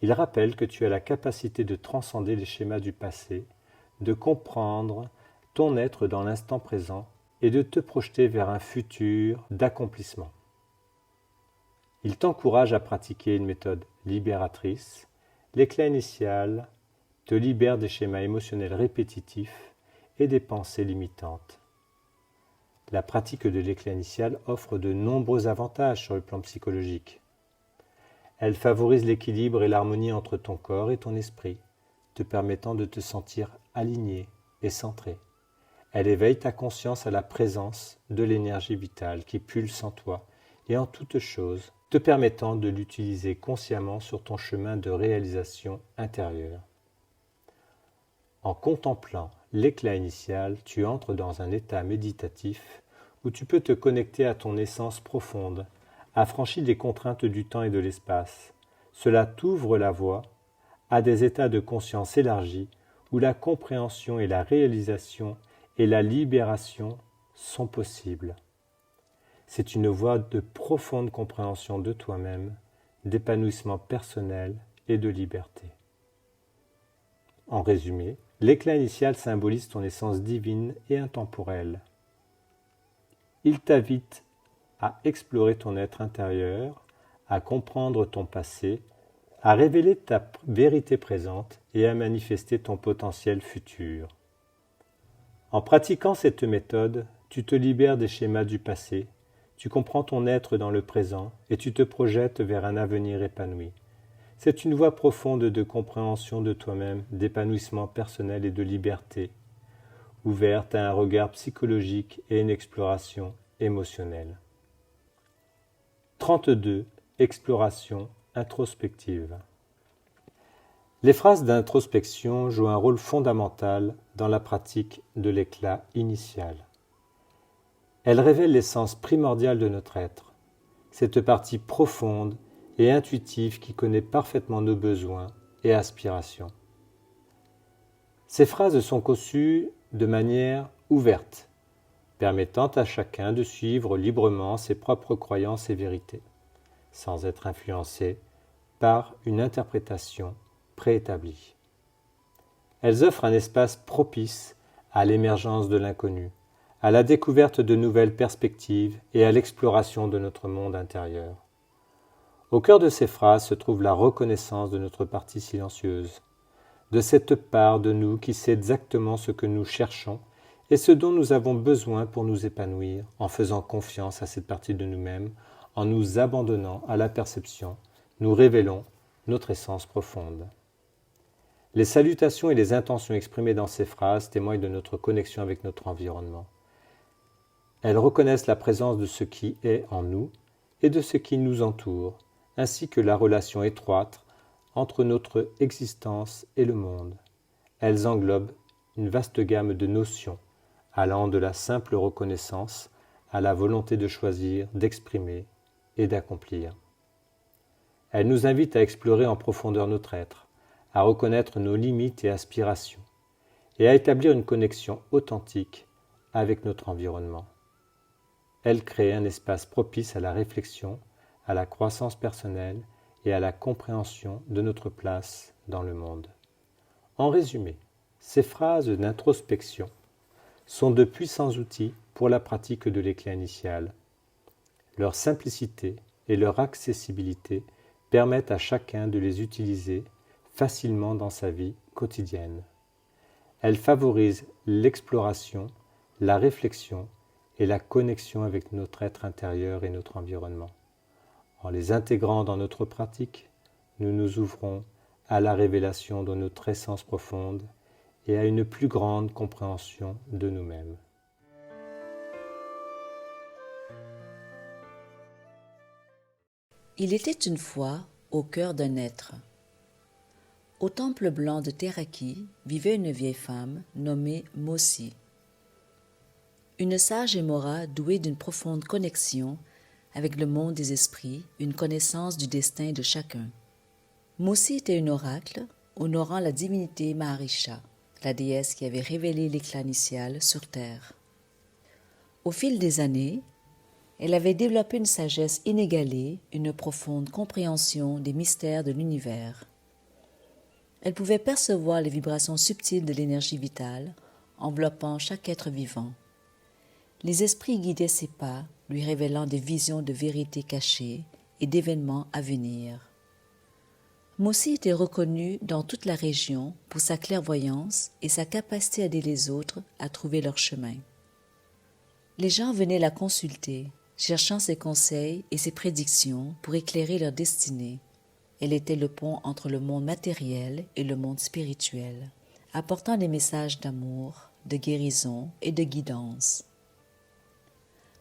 Il rappelle que tu as la capacité de transcender les schémas du passé, de comprendre ton être dans l'instant présent et de te projeter vers un futur d'accomplissement. Il t'encourage à pratiquer une méthode libératrice. L'éclat initial te libère des schémas émotionnels répétitifs et des pensées limitantes. La pratique de l'éclat initial offre de nombreux avantages sur le plan psychologique. Elle favorise l'équilibre et l'harmonie entre ton corps et ton esprit, te permettant de te sentir aligné et centré. Elle éveille ta conscience à la présence de l'énergie vitale qui pulse en toi et en toute chose, te permettant de l'utiliser consciemment sur ton chemin de réalisation intérieure. En contemplant l'éclat initial, tu entres dans un état méditatif où tu peux te connecter à ton essence profonde, affranchi des contraintes du temps et de l'espace. Cela t'ouvre la voie à des états de conscience élargis où la compréhension et la réalisation et la libération sont possibles. C'est une voie de profonde compréhension de toi-même, d'épanouissement personnel et de liberté. En résumé, l'éclat initial symbolise ton essence divine et intemporelle. Il t'invite à explorer ton être intérieur, à comprendre ton passé, à révéler ta vérité présente et à manifester ton potentiel futur. En pratiquant cette méthode, tu te libères des schémas du passé, tu comprends ton être dans le présent et tu te projettes vers un avenir épanoui. C'est une voie profonde de compréhension de toi-même, d'épanouissement personnel et de liberté, ouverte à un regard psychologique et une exploration émotionnelle. 32. Exploration introspective. Les phrases d'introspection jouent un rôle fondamental dans la pratique de l'éclat initial. Elles révèlent l'essence primordiale de notre être, cette partie profonde et intuitive qui connaît parfaitement nos besoins et aspirations. Ces phrases sont conçues de manière ouverte, permettant à chacun de suivre librement ses propres croyances et vérités, sans être influencé par une interprétation préétablie. Elles offrent un espace propice à l'émergence de l'inconnu, à la découverte de nouvelles perspectives et à l'exploration de notre monde intérieur. Au cœur de ces phrases se trouve la reconnaissance de notre partie silencieuse, de cette part de nous qui sait exactement ce que nous cherchons et ce dont nous avons besoin pour nous épanouir, en faisant confiance à cette partie de nous-mêmes, en nous abandonnant à la perception, nous révélons notre essence profonde. Les salutations et les intentions exprimées dans ces phrases témoignent de notre connexion avec notre environnement. Elles reconnaissent la présence de ce qui est en nous et de ce qui nous entoure, ainsi que la relation étroite entre notre existence et le monde. Elles englobent une vaste gamme de notions, allant de la simple reconnaissance à la volonté de choisir, d'exprimer et d'accomplir. Elle nous invite à explorer en profondeur notre être, à reconnaître nos limites et aspirations, et à établir une connexion authentique avec notre environnement. Elle crée un espace propice à la réflexion, à la croissance personnelle et à la compréhension de notre place dans le monde. En résumé, ces phrases d'introspection sont de puissants outils pour la pratique de l'éclat initial. Leur simplicité et leur accessibilité permettent à chacun de les utiliser facilement dans sa vie quotidienne. Elles favorisent l'exploration, la réflexion et la connexion avec notre être intérieur et notre environnement. En les intégrant dans notre pratique, nous nous ouvrons à la révélation de notre essence profonde et à une plus grande compréhension de nous-mêmes. Il était une fois au cœur d'un être. Au temple blanc de Teraki vivait une vieille femme nommée Mosi. Une sage Émora douée d'une profonde connexion avec le monde des esprits, une connaissance du destin de chacun. Mosi était une oracle honorant la divinité Maharisha, la déesse qui avait révélé l'éclat initial sur terre. Au fil des années, elle avait développé une sagesse inégalée, une profonde compréhension des mystères de l'univers. Elle pouvait percevoir les vibrations subtiles de l'énergie vitale, enveloppant chaque être vivant. Les esprits guidaient ses pas, lui révélant des visions de vérités cachées et d'événements à venir. Mosi était reconnue dans toute la région pour sa clairvoyance et sa capacité à aider les autres à trouver leur chemin. Les gens venaient la consulter, cherchant ses conseils et ses prédictions pour éclairer leur destinée. Elle était le pont entre le monde matériel et le monde spirituel, apportant des messages d'amour, de guérison et de guidance.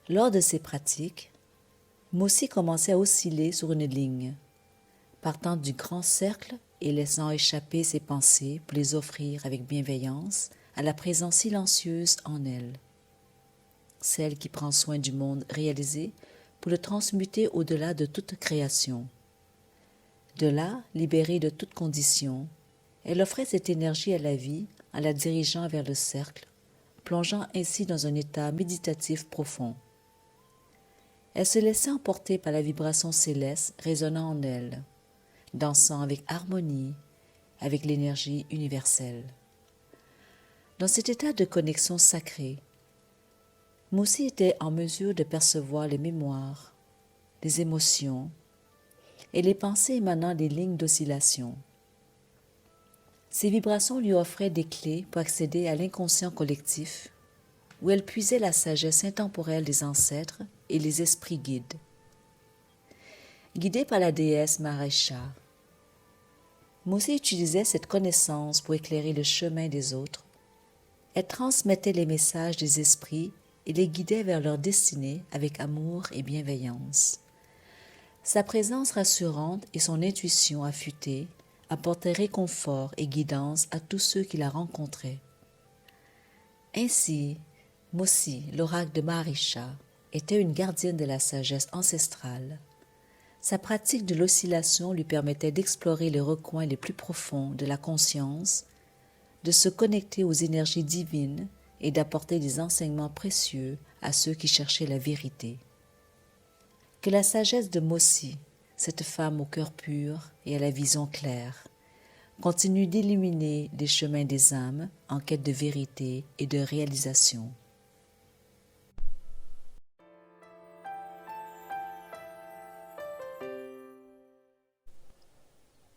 Lors de ces pratiques, Mosi commençait à osciller sur une ligne, partant du grand cercle et laissant échapper ses pensées pour les offrir avec bienveillance à la présence silencieuse en elle, celle qui prend soin du monde réalisé pour le transmuter au-delà de toute création. De là, libérée de toute condition, elle offrait cette énergie à la vie en la dirigeant vers le cercle, plongeant ainsi dans un état méditatif profond. Elle se laissait emporter par la vibration céleste résonnant en elle, dansant avec harmonie avec l'énergie universelle. Dans cet état de connexion sacrée, Mosi était en mesure de percevoir les mémoires, les émotions et les pensées émanant des lignes d'oscillation. Ces vibrations lui offraient des clés pour accéder à l'inconscient collectif, où elle puisait la sagesse intemporelle des ancêtres et les esprits guides. Guidée par la déesse Maharisha, Mosi utilisait cette connaissance pour éclairer le chemin des autres. Elle transmettait les messages des esprits et les guidait vers leur destinée avec amour et bienveillance. Sa présence rassurante et son intuition affûtée apportaient réconfort et guidance à tous ceux qui la rencontraient. Ainsi, Mosi, l'oracle de Maharisha, était une gardienne de la sagesse ancestrale. Sa pratique de l'oscillation lui permettait d'explorer les recoins les plus profonds de la conscience, de se connecter aux énergies divines et d'apporter des enseignements précieux à ceux qui cherchaient la vérité. Que la sagesse de Mosi, cette femme au cœur pur et à la vision claire, continue d'illuminer les chemins des âmes en quête de vérité et de réalisation.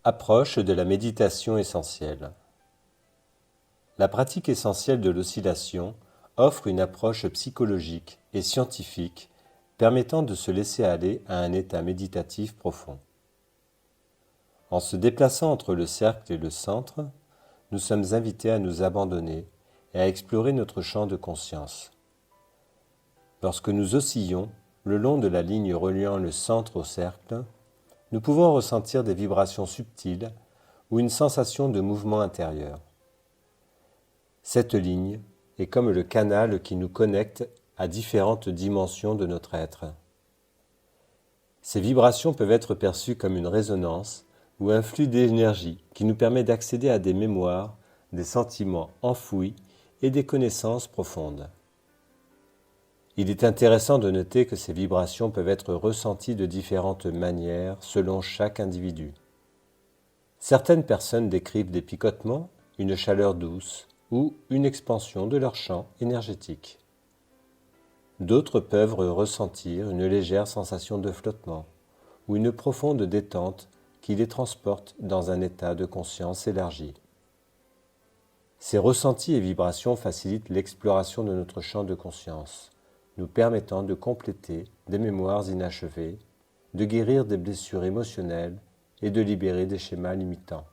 Approche de la méditation essentielle. La pratique essentielle de l'oscillation offre une approche psychologique et scientifique permettant de se laisser aller à un état méditatif profond. En se déplaçant entre le cercle et le centre, nous sommes invités à nous abandonner et à explorer notre champ de conscience. Lorsque nous oscillons le long de la ligne reliant le centre au cercle, nous pouvons ressentir des vibrations subtiles ou une sensation de mouvement intérieur. Cette ligne est comme le canal qui nous connecte à différentes dimensions de notre être. Ces vibrations peuvent être perçues comme une résonance ou un flux d'énergie qui nous permet d'accéder à des mémoires, des sentiments enfouis et des connaissances profondes. Il est intéressant de noter que ces vibrations peuvent être ressenties de différentes manières selon chaque individu. Certaines personnes décrivent des picotements, une chaleur douce ou une expansion de leur champ énergétique. D'autres peuvent ressentir une légère sensation de flottement ou une profonde détente qui les transporte dans un état de conscience élargi. Ces ressentis et vibrations facilitent l'exploration de notre champ de conscience, nous permettant de compléter des mémoires inachevées, de guérir des blessures émotionnelles et de libérer des schémas limitants.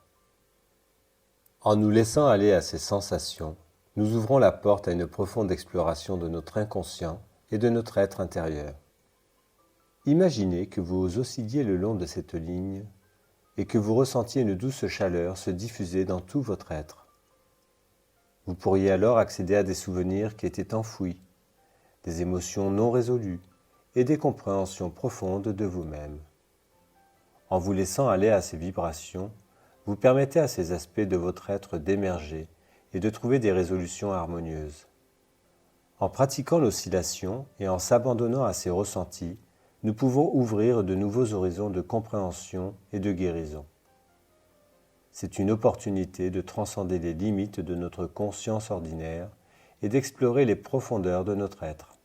En nous laissant aller à ces sensations, nous ouvrons la porte à une profonde exploration de notre inconscient et de notre être intérieur. Imaginez que vous oscilliez le long de cette ligne et que vous ressentiez une douce chaleur se diffuser dans tout votre être. Vous pourriez alors accéder à des souvenirs qui étaient enfouis, des émotions non résolues et des compréhensions profondes de vous-même. En vous laissant aller à ces vibrations, vous permettez à ces aspects de votre être d'émerger et de trouver des résolutions harmonieuses. En pratiquant l'oscillation et en s'abandonnant à ces ressentis, nous pouvons ouvrir de nouveaux horizons de compréhension et de guérison. C'est une opportunité de transcender les limites de notre conscience ordinaire et d'explorer les profondeurs de notre être.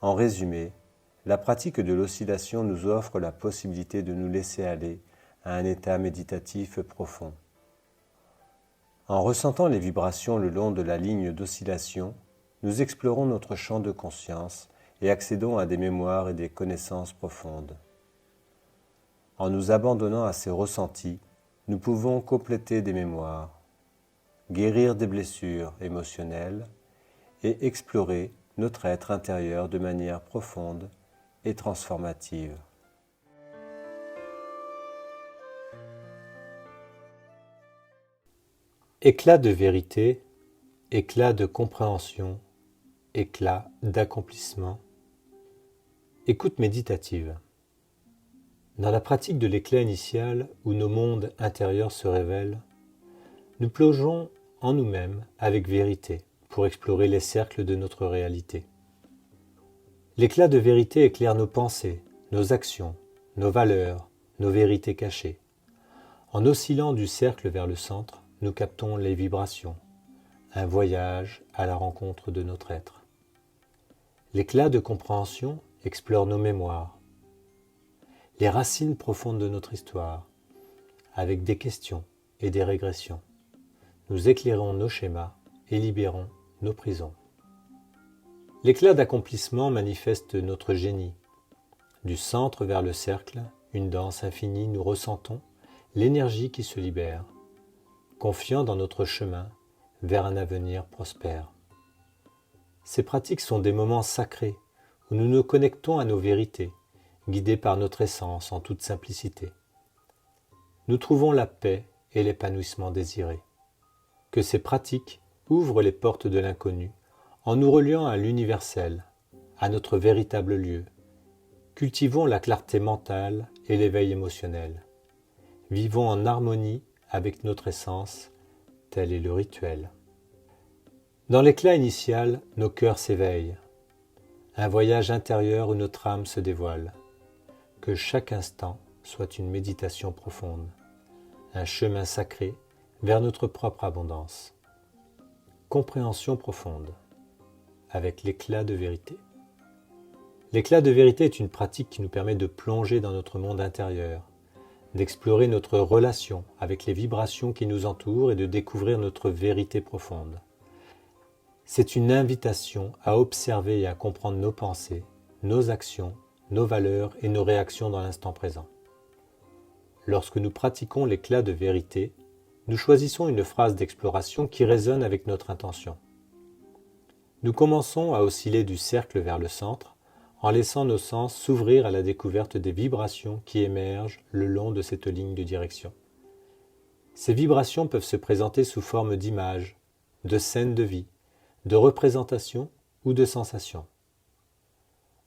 En résumé, la pratique de l'oscillation nous offre la possibilité de nous laisser aller à un état méditatif profond. En ressentant les vibrations le long de la ligne d'oscillation, nous explorons notre champ de conscience et accédons à des mémoires et des connaissances profondes. En nous abandonnant à ces ressentis, nous pouvons compléter des mémoires, guérir des blessures émotionnelles et explorer notre être intérieur de manière profonde et transformative. Éclat de vérité, éclat de compréhension, éclat d'accomplissement. Écoute méditative. Dans la pratique de l'éclat initial où nos mondes intérieurs se révèlent, nous plongeons en nous-mêmes avec vérité pour explorer les cercles de notre réalité. L'éclat de vérité éclaire nos pensées, nos actions, nos valeurs, nos vérités cachées. En oscillant du cercle vers le centre, nous captons les vibrations, un voyage à la rencontre de notre être. L'éclat de compréhension explore nos mémoires, les racines profondes de notre histoire, avec des questions et des régressions. Nous éclairons nos schémas et libérons nos prisons. L'éclat d'accomplissement manifeste notre génie. Du centre vers le cercle, une danse infinie, nous ressentons l'énergie qui se libère, confiant dans notre chemin vers un avenir prospère. Ces pratiques sont des moments sacrés où nous nous connectons à nos vérités, guidés par notre essence en toute simplicité. Nous trouvons la paix et l'épanouissement désiré. Que ces pratiques ouvrent les portes de l'inconnu en nous reliant à l'universel, à notre véritable lieu. Cultivons la clarté mentale et l'éveil émotionnel. Vivons en harmonie avec notre essence, tel est le rituel. Dans l'éclat initial, nos cœurs s'éveillent. Un voyage intérieur où notre âme se dévoile. Que chaque instant soit une méditation profonde, un chemin sacré vers notre propre abondance. Compréhension profonde, avec l'éclat de vérité. L'éclat de vérité est une pratique qui nous permet de plonger dans notre monde intérieur, d'explorer notre relation avec les vibrations qui nous entourent et de découvrir notre vérité profonde. C'est une invitation à observer et à comprendre nos pensées, nos actions, nos valeurs et nos réactions dans l'instant présent. Lorsque nous pratiquons l'éclat de vérité, nous choisissons une phrase d'exploration qui résonne avec notre intention. Nous commençons à osciller du cercle vers le centre, en laissant nos sens s'ouvrir à la découverte des vibrations qui émergent le long de cette ligne de direction. Ces vibrations peuvent se présenter sous forme d'images, de scènes de vie, de représentations ou de sensations.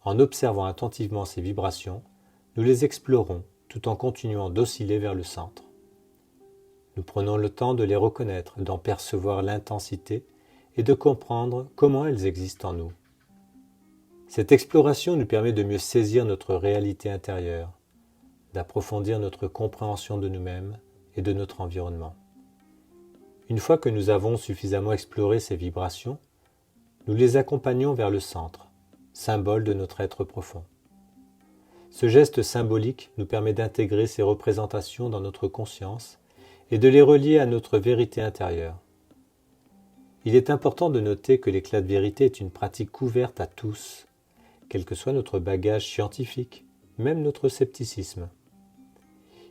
En observant attentivement ces vibrations, nous les explorons tout en continuant d'osciller vers le centre. Nous prenons le temps de les reconnaître, d'en percevoir l'intensité et de comprendre comment elles existent en nous. Cette exploration nous permet de mieux saisir notre réalité intérieure, d'approfondir notre compréhension de nous-mêmes et de notre environnement. Une fois que nous avons suffisamment exploré ces vibrations, nous les accompagnons vers le centre, symbole de notre être profond. Ce geste symbolique nous permet d'intégrer ces représentations dans notre conscience et de les relier à notre vérité intérieure. Il est important de noter que l'éclat de vérité est une pratique ouverte à tous, quel que soit notre bagage scientifique, même notre scepticisme.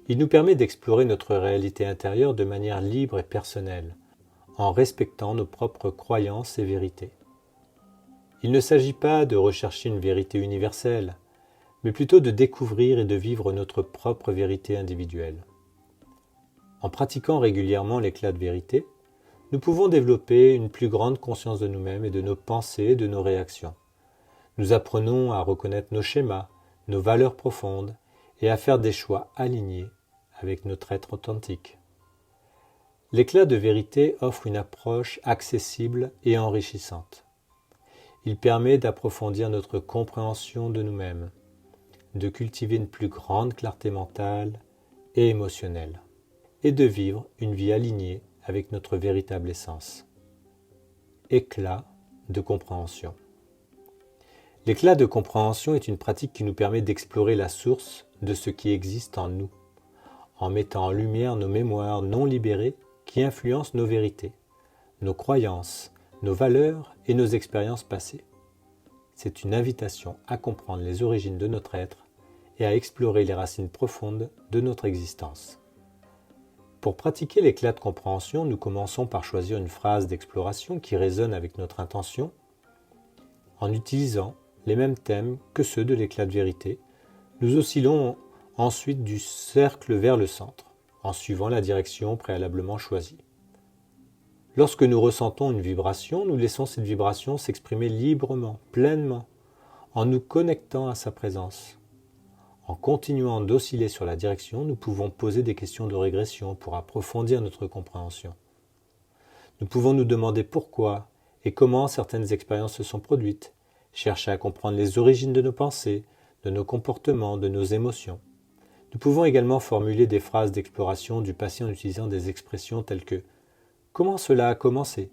Il nous permet d'explorer notre réalité intérieure de manière libre et personnelle, en respectant nos propres croyances et vérités. Il ne s'agit pas de rechercher une vérité universelle, mais plutôt de découvrir et de vivre notre propre vérité individuelle. En pratiquant régulièrement l'éclat de vérité, nous pouvons développer une plus grande conscience de nous-mêmes et de nos pensées et de nos réactions. Nous apprenons à reconnaître nos schémas, nos valeurs profondes et à faire des choix alignés avec notre être authentique. L'éclat de vérité offre une approche accessible et enrichissante. Il permet d'approfondir notre compréhension de nous-mêmes, de cultiver une plus grande clarté mentale et émotionnelle, et de vivre une vie alignée avec notre véritable essence. Éclat de compréhension. L'éclat de compréhension est une pratique qui nous permet d'explorer la source de ce qui existe en nous, en mettant en lumière nos mémoires non libérées qui influencent nos vérités, nos croyances, nos valeurs et nos expériences passées. C'est une invitation à comprendre les origines de notre être et à explorer les racines profondes de notre existence. Pour pratiquer l'éclat de compréhension, nous commençons par choisir une phrase d'exploration qui résonne avec notre intention. En utilisant les mêmes thèmes que ceux de l'éclat de vérité, nous oscillons ensuite du cercle vers le centre, en suivant la direction préalablement choisie. Lorsque nous ressentons une vibration, nous laissons cette vibration s'exprimer librement, pleinement, en nous connectant à sa présence. En continuant d'osciller sur la direction, nous pouvons poser des questions de régression pour approfondir notre compréhension. Nous pouvons nous demander pourquoi et comment certaines expériences se sont produites, chercher à comprendre les origines de nos pensées, de nos comportements, de nos émotions. Nous pouvons également formuler des phrases d'exploration du passé en utilisant des expressions telles que « Comment cela a commencé ?»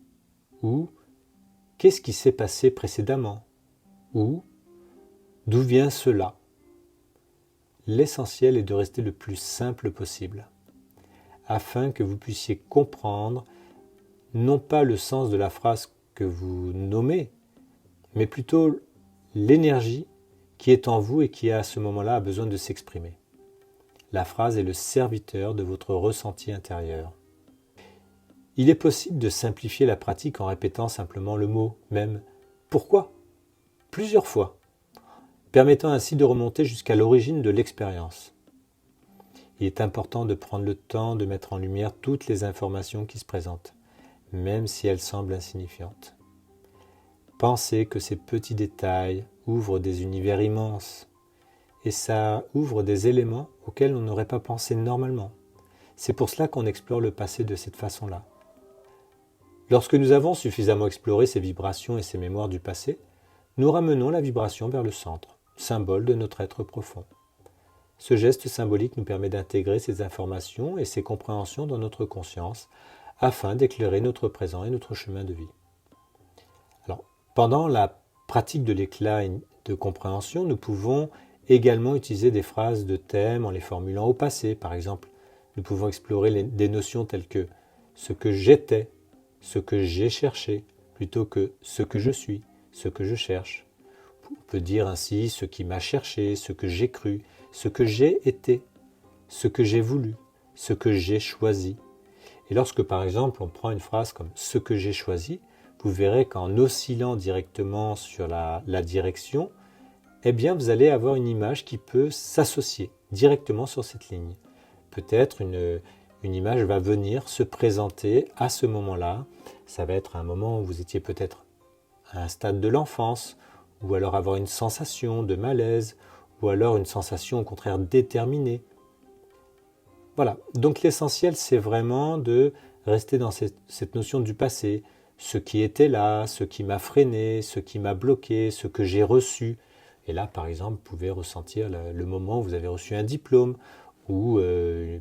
ou « Qu'est-ce qui s'est passé précédemment ?» ou « D'où vient cela ?» L'essentiel est de rester le plus simple possible, afin que vous puissiez comprendre non pas le sens de la phrase que vous nommez, mais plutôt l'énergie qui est en vous et qui à ce moment-là a besoin de s'exprimer. La phrase est le serviteur de votre ressenti intérieur. Il est possible de simplifier la pratique en répétant simplement le mot même « pourquoi ?» plusieurs fois, permettant ainsi de remonter jusqu'à l'origine de l'expérience. Il est important de prendre le temps de mettre en lumière toutes les informations qui se présentent, même si elles semblent insignifiantes. Pensez que ces petits détails ouvrent des univers immenses, et ça ouvre des éléments auxquels on n'aurait pas pensé normalement. C'est pour cela qu'on explore le passé de cette façon-là. Lorsque nous avons suffisamment exploré ces vibrations et ces mémoires du passé, nous ramenons la vibration vers le centre, symbole de notre être profond. Ce geste symbolique nous permet d'intégrer ces informations et ces compréhensions dans notre conscience afin d'éclairer notre présent et notre chemin de vie. Alors, pendant la pratique de l'éclat de compréhension, nous pouvons également utiliser des phrases de thème en les formulant au passé. Par exemple, nous pouvons explorer des notions telles que « ce que j'étais »,« ce que j'ai cherché », plutôt que « ce que je suis », « ce que je cherche ». On peut dire ainsi « ce qui m'a cherché »,« ce que j'ai cru »,« ce que j'ai été »,« ce que j'ai voulu »,« ce que j'ai choisi ». Et lorsque par exemple on prend une phrase comme « ce que j'ai choisi », vous verrez qu'en oscillant directement sur la direction, eh bien vous allez avoir une image qui peut s'associer directement sur cette ligne. Peut-être une image va venir se présenter à ce moment-là. Ça va être un moment où vous étiez peut-être à un stade de l'enfance, ou alors avoir une sensation de malaise, ou alors une sensation au contraire déterminée. Voilà, donc l'essentiel c'est vraiment de rester dans cette notion du passé, ce qui était là, ce qui m'a freiné, ce qui m'a bloqué, ce que j'ai reçu. Et là par exemple vous pouvez ressentir le moment où vous avez reçu un diplôme ou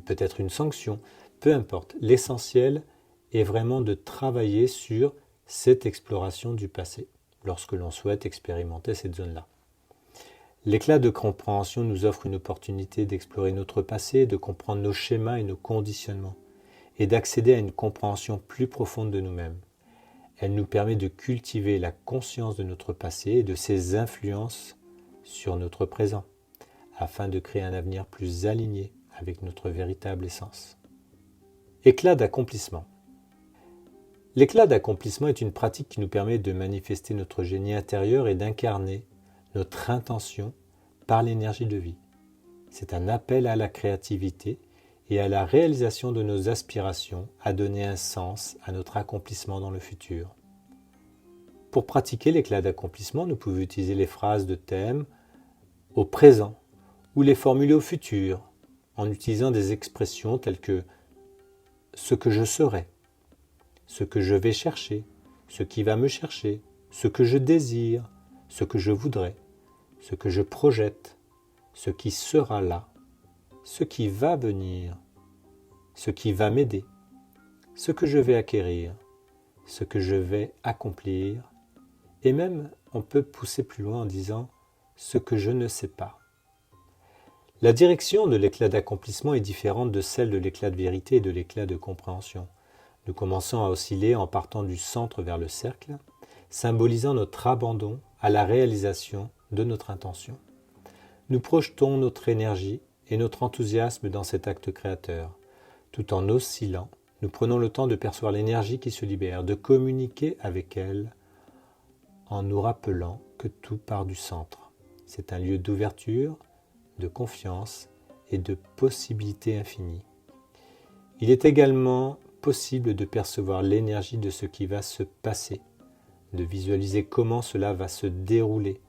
peut-être une sanction, peu importe. L'essentiel est vraiment de travailler sur cette exploration du passé lorsque l'on souhaite expérimenter cette zone-là. L'éclat de compréhension nous offre une opportunité d'explorer notre passé, de comprendre nos schémas et nos conditionnements, et d'accéder à une compréhension plus profonde de nous-mêmes. Elle nous permet de cultiver la conscience de notre passé et de ses influences sur notre présent, afin de créer un avenir plus aligné avec notre véritable essence. Éclat d'accomplissement. L'éclat d'accomplissement est une pratique qui nous permet de manifester notre génie intérieur et d'incarner notre intention par l'énergie de vie. C'est un appel à la créativité et à la réalisation de nos aspirations, à donner un sens à notre accomplissement dans le futur. Pour pratiquer l'éclat d'accomplissement, nous pouvons utiliser les phrases de thème au présent ou les formuler au futur en utilisant des expressions telles que ce que je serai, ce que je vais chercher, ce qui va me chercher, ce que je désire, ce que je voudrais, ce que je projette, ce qui sera là, ce qui va venir, ce qui va m'aider, ce que je vais acquérir, ce que je vais accomplir, et même on peut pousser plus loin en disant ce que je ne sais pas. La direction de l'éclat d'accomplissement est différente de celle de l'éclat de vérité et de l'éclat de compréhension. Nous commençons à osciller en partant du centre vers le cercle, symbolisant notre abandon à la réalisation de notre intention. Nous projetons notre énergie et notre enthousiasme dans cet acte créateur. Tout en oscillant, nous prenons le temps de percevoir l'énergie qui se libère, de communiquer avec elle en nous rappelant que tout part du centre. C'est un lieu d'ouverture, de confiance et de possibilités infinies. Il est également possible de percevoir l'énergie de ce qui va se passer, de visualiser comment cela va se dérouler,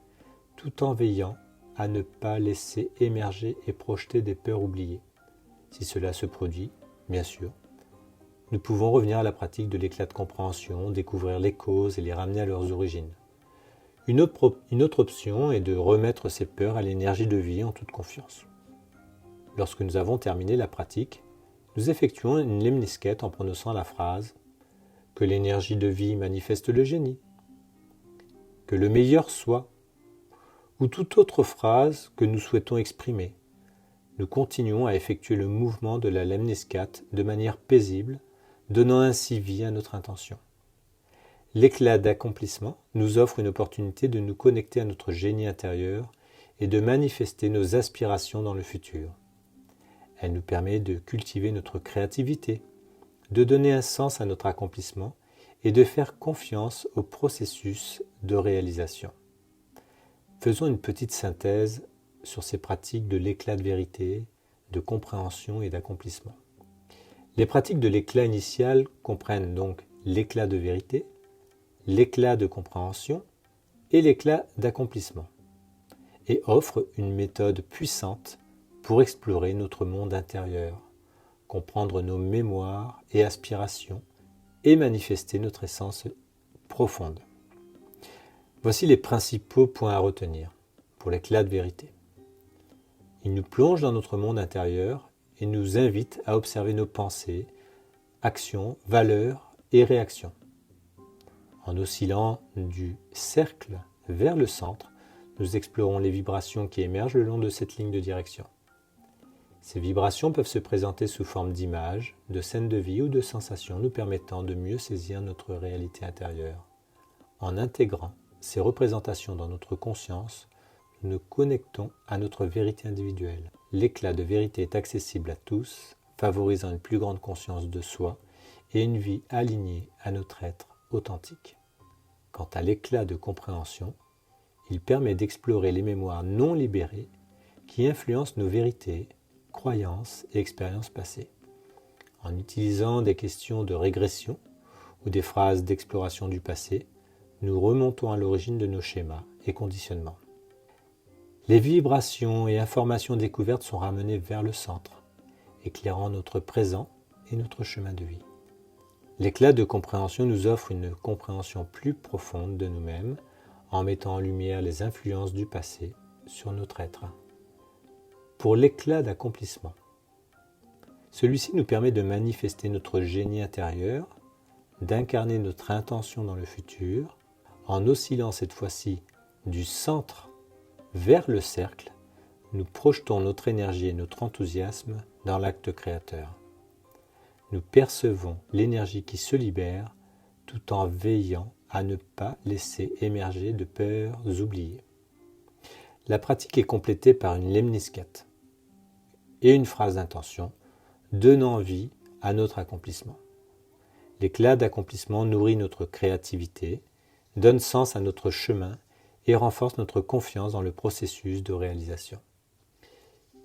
tout en veillant à ne pas laisser émerger et projeter des peurs oubliées. Si cela se produit, bien sûr, nous pouvons revenir à la pratique de l'éclat de compréhension, découvrir les causes et les ramener à leurs origines. Une autre option est de remettre ces peurs à l'énergie de vie en toute confiance. Lorsque nous avons terminé la pratique, nous effectuons une lemniscate en prononçant la phrase « Que l'énergie de vie manifeste le génie »,« Que le meilleur soit » ou toute autre phrase que nous souhaitons exprimer. Nous continuons à effectuer le mouvement de la lemniscate de manière paisible, donnant ainsi vie à notre intention. L'éclat d'accomplissement nous offre une opportunité de nous connecter à notre génie intérieur et de manifester nos aspirations dans le futur. Elle nous permet de cultiver notre créativité, de donner un sens à notre accomplissement et de faire confiance au processus de réalisation. Faisons une petite synthèse sur ces pratiques de l'éclat de vérité, de compréhension et d'accomplissement. Les pratiques de l'éclat initial comprennent donc l'éclat de vérité, l'éclat de compréhension et l'éclat d'accomplissement, et offrent une méthode puissante pour explorer notre monde intérieur, comprendre nos mémoires et aspirations et manifester notre essence profonde. Voici les principaux points à retenir pour l'éclat de vérité. Il nous plonge dans notre monde intérieur et nous invite à observer nos pensées, actions, valeurs et réactions. En oscillant du cercle vers le centre, nous explorons les vibrations qui émergent le long de cette ligne de direction. Ces vibrations peuvent se présenter sous forme d'images, de scènes de vie ou de sensations nous permettant de mieux saisir notre réalité intérieure. En intégrant ces représentations dans notre conscience, nous nous connectons à notre vérité individuelle. L'éclat de vérité est accessible à tous, favorisant une plus grande conscience de soi et une vie alignée à notre être authentique. Quant à l'éclat de compréhension, il permet d'explorer les mémoires non libérées qui influencent nos vérités, croyances et expériences passées. En utilisant des questions de régression ou des phrases d'exploration du passé, nous remontons à l'origine de nos schémas et conditionnements. Les vibrations et informations découvertes sont ramenées vers le centre, éclairant notre présent et notre chemin de vie. L'éclat de compréhension nous offre une compréhension plus profonde de nous-mêmes en mettant en lumière les influences du passé sur notre être. Pour l'éclat d'accomplissement, celui-ci nous permet de manifester notre génie intérieur, d'incarner notre intention dans le futur, en oscillant cette fois-ci du centre vers le cercle, nous projetons notre énergie et notre enthousiasme dans l'acte créateur. Nous percevons l'énergie qui se libère tout en veillant à ne pas laisser émerger de peurs oubliées. La pratique est complétée par une lemniscate et une phrase d'intention donnant vie à notre accomplissement. L'éclat d'accomplissement nourrit notre créativité, donne sens à notre chemin et renforce notre confiance dans le processus de réalisation.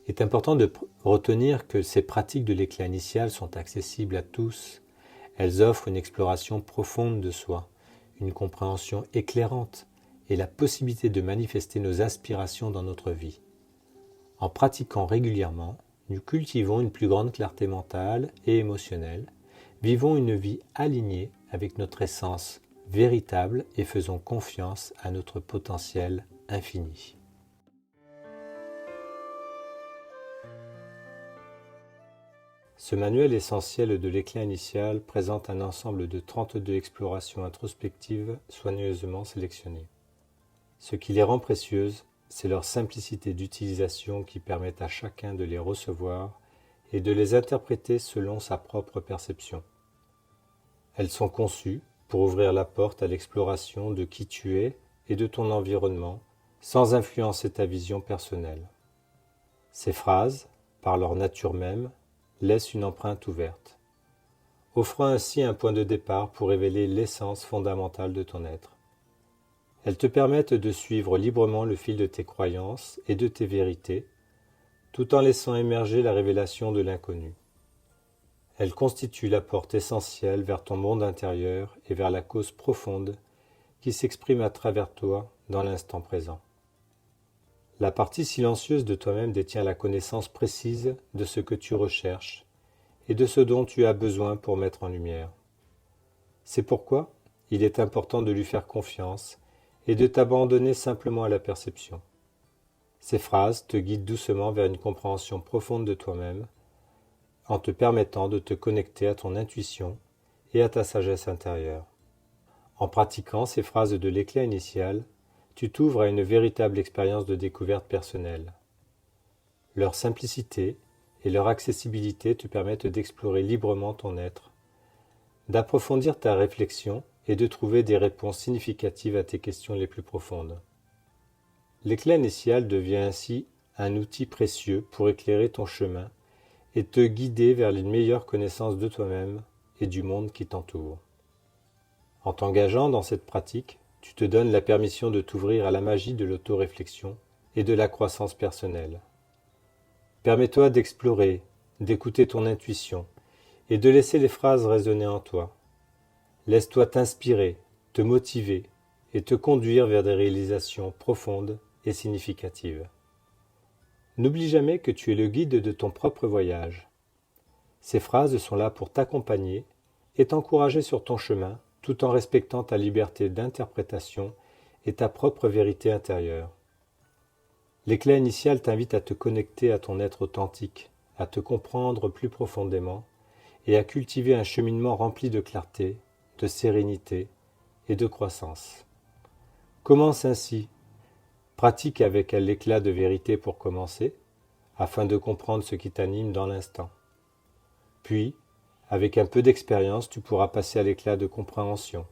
Il est important de retenir que ces pratiques de l'éclat initial sont accessibles à tous. Elles offrent une exploration profonde de soi, une compréhension éclairante et la possibilité de manifester nos aspirations dans notre vie. En pratiquant régulièrement, nous cultivons une plus grande clarté mentale et émotionnelle, vivons une vie alignée avec notre essence véritable et faisons confiance à notre potentiel infini. Ce manuel essentiel de l'éclat initial présente un ensemble de 32 explorations introspectives soigneusement sélectionnées. Ce qui les rend précieuses, c'est leur simplicité d'utilisation qui permet à chacun de les recevoir et de les interpréter selon sa propre perception. Elles sont conçues pour ouvrir la porte à l'exploration de qui tu es et de ton environnement sans influencer ta vision personnelle. Ces phrases, par leur nature même, laissent une empreinte ouverte, offrant ainsi un point de départ pour révéler l'essence fondamentale de ton être. Elles te permettent de suivre librement le fil de tes croyances et de tes vérités, tout en laissant émerger la révélation de l'inconnu. Elles constituent la porte essentielle vers ton monde intérieur et vers la cause profonde qui s'exprime à travers toi dans l'instant présent. La partie silencieuse de toi-même détient la connaissance précise de ce que tu recherches et de ce dont tu as besoin pour mettre en lumière. C'est pourquoi il est important de lui faire confiance et de t'abandonner simplement à la perception. Ces phrases te guident doucement vers une compréhension profonde de toi-même en te permettant de te connecter à ton intuition et à ta sagesse intérieure. En pratiquant ces phrases de l'éclat initial, tu t'ouvres à une véritable expérience de découverte personnelle. Leur simplicité et leur accessibilité te permettent d'explorer librement ton être, d'approfondir ta réflexion et de trouver des réponses significatives à tes questions les plus profondes. L'éclat initial devient ainsi un outil précieux pour éclairer ton chemin et te guider vers une meilleure connaissance de toi-même et du monde qui t'entoure. En t'engageant dans cette pratique, tu te donnes la permission de t'ouvrir à la magie de l'autoréflexion et de la croissance personnelle. Permets-toi d'explorer, d'écouter ton intuition et de laisser les phrases résonner en toi. Laisse-toi t'inspirer, te motiver et te conduire vers des réalisations profondes et significatives. N'oublie jamais que tu es le guide de ton propre voyage. Ces phrases sont là pour t'accompagner et t'encourager sur ton chemin tout en respectant ta liberté d'interprétation et ta propre vérité intérieure. L'éclat initial t'invite à te connecter à ton être authentique, à te comprendre plus profondément et à cultiver un cheminement rempli de clarté, de sérénité et de croissance. Commence ainsi. Pratique avec l'éclat de vérité pour commencer, afin de comprendre ce qui t'anime dans l'instant. Puis, avec un peu d'expérience, tu pourras passer à l'éclat de compréhension,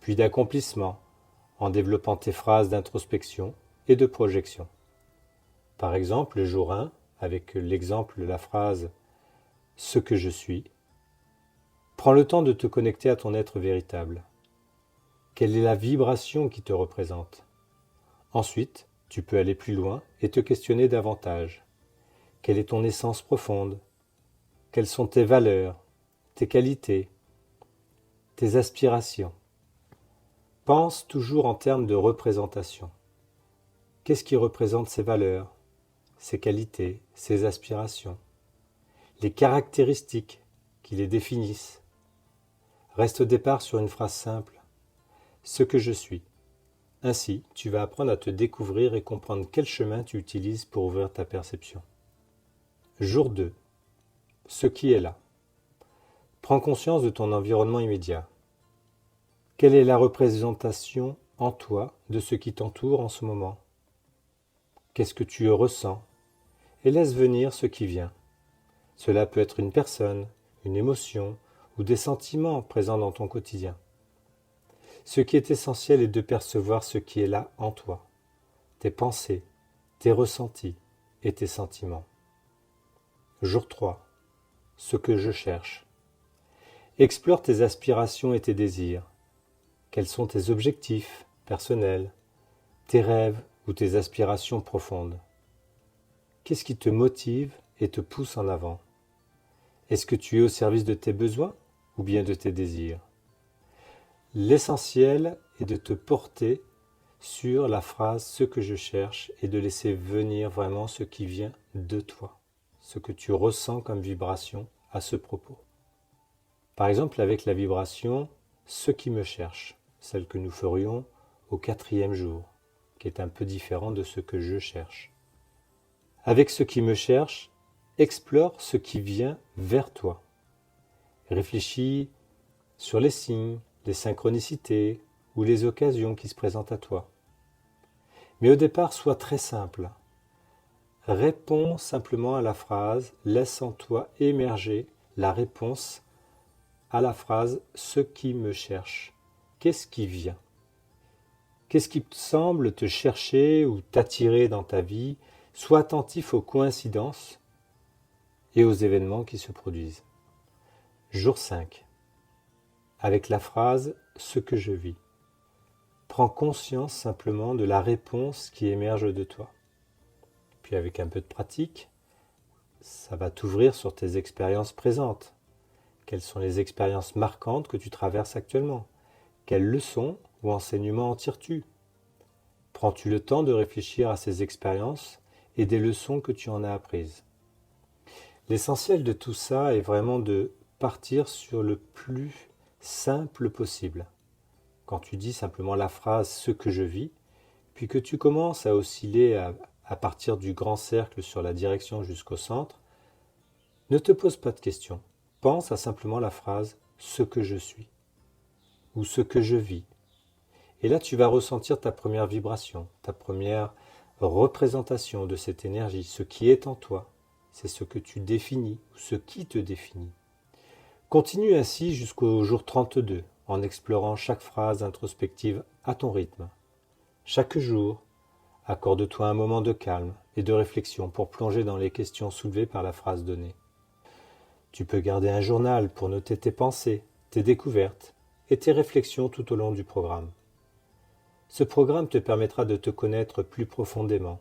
puis d'accomplissement, en développant tes phrases d'introspection et de projection. Par exemple, le jour 1, avec l'exemple de la phrase « ce que je suis », prends le temps de te connecter à ton être véritable. Quelle est la vibration qui te représente ? Ensuite, tu peux aller plus loin et te questionner davantage. Quelle est ton essence profonde ? Quelles sont tes valeurs, tes qualités, tes aspirations ? Pense toujours en termes de représentation. Qu'est-ce qui représente ses valeurs, ses qualités, ses aspirations, les caractéristiques qui les définissent? Reste au départ sur une phrase simple, ce que je suis. Ainsi, tu vas apprendre à te découvrir et comprendre quel chemin tu utilises pour ouvrir ta perception. Jour 2. Ce qui est là. Prends conscience de ton environnement immédiat. Quelle est la représentation en toi de ce qui t'entoure en ce moment? Qu'est-ce que tu ressens? Et laisse venir ce qui vient. Cela peut être une personne, une émotion ou des sentiments présents dans ton quotidien. Ce qui est essentiel est de percevoir ce qui est là en toi, tes pensées, tes ressentis et tes sentiments. Jour 3. Ce que je cherche. Explore tes aspirations et tes désirs. Quels sont tes objectifs personnels, tes rêves ou tes aspirations profondes? Qu'est-ce qui te motive et te pousse en avant? Est-ce que tu es au service de tes besoins ou bien de tes désirs? L'essentiel est de te porter sur la phrase « ce que je cherche » et de laisser venir vraiment ce qui vient de toi, ce que tu ressens comme vibration à ce propos. Par exemple avec la vibration « ce qui me cherche », celle que nous ferions au 4e jour, qui est un peu différent de ce que je cherche. Avec ce qui me cherche, explore ce qui vient vers toi. Réfléchis sur les signes, les synchronicités ou les occasions qui se présentent à toi. Mais au départ, sois très simple. Réponds simplement à la phrase, laisse en toi émerger la réponse à la phrase « ce qui me cherche ». Qu'est-ce qui vient? Qu'est-ce qui semble te chercher ou t'attirer dans ta vie? Sois attentif aux coïncidences et aux événements qui se produisent. Jour 5. Avec la phrase « ce que je vis ». Prends conscience simplement de la réponse qui émerge de toi. Puis avec un peu de pratique, ça va t'ouvrir sur tes expériences présentes. Quelles sont les expériences marquantes que tu traverses actuellement? Quelles leçons ou enseignements en tires-tu? Prends-tu le temps de réfléchir à ces expériences et des leçons que tu en as apprises? L'essentiel de tout ça est vraiment de partir sur le plus simple possible. Quand tu dis simplement la phrase « ce que je vis », puis que tu commences à osciller à partir du grand cercle sur la direction jusqu'au centre, ne te pose pas de questions. Pense à simplement la phrase « ce que je suis » ou « ce que je vis ». Et là, tu vas ressentir ta première vibration, ta première représentation de cette énergie, ce qui est en toi. C'est ce que tu définis ou ce qui te définit. Continue ainsi jusqu'au jour 32 en explorant chaque phrase introspective à ton rythme. Chaque jour, accorde-toi un moment de calme et de réflexion pour plonger dans les questions soulevées par la phrase donnée. Tu peux garder un journal pour noter tes pensées, tes découvertes et tes réflexions tout au long du programme. Ce programme te permettra de te connaître plus profondément,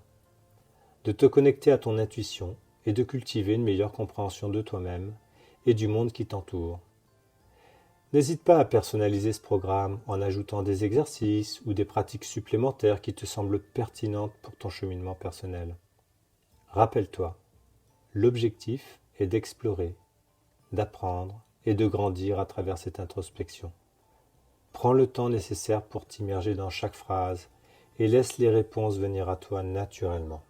de te connecter à ton intuition et de cultiver une meilleure compréhension de toi-même et du monde qui t'entoure. N'hésite pas à personnaliser ce programme en ajoutant des exercices ou des pratiques supplémentaires qui te semblent pertinentes pour ton cheminement personnel. Rappelle-toi, l'objectif est d'explorer, d'apprendre et de grandir à travers cette introspection. Prends le temps nécessaire pour t'immerger dans chaque phrase et laisse les réponses venir à toi naturellement.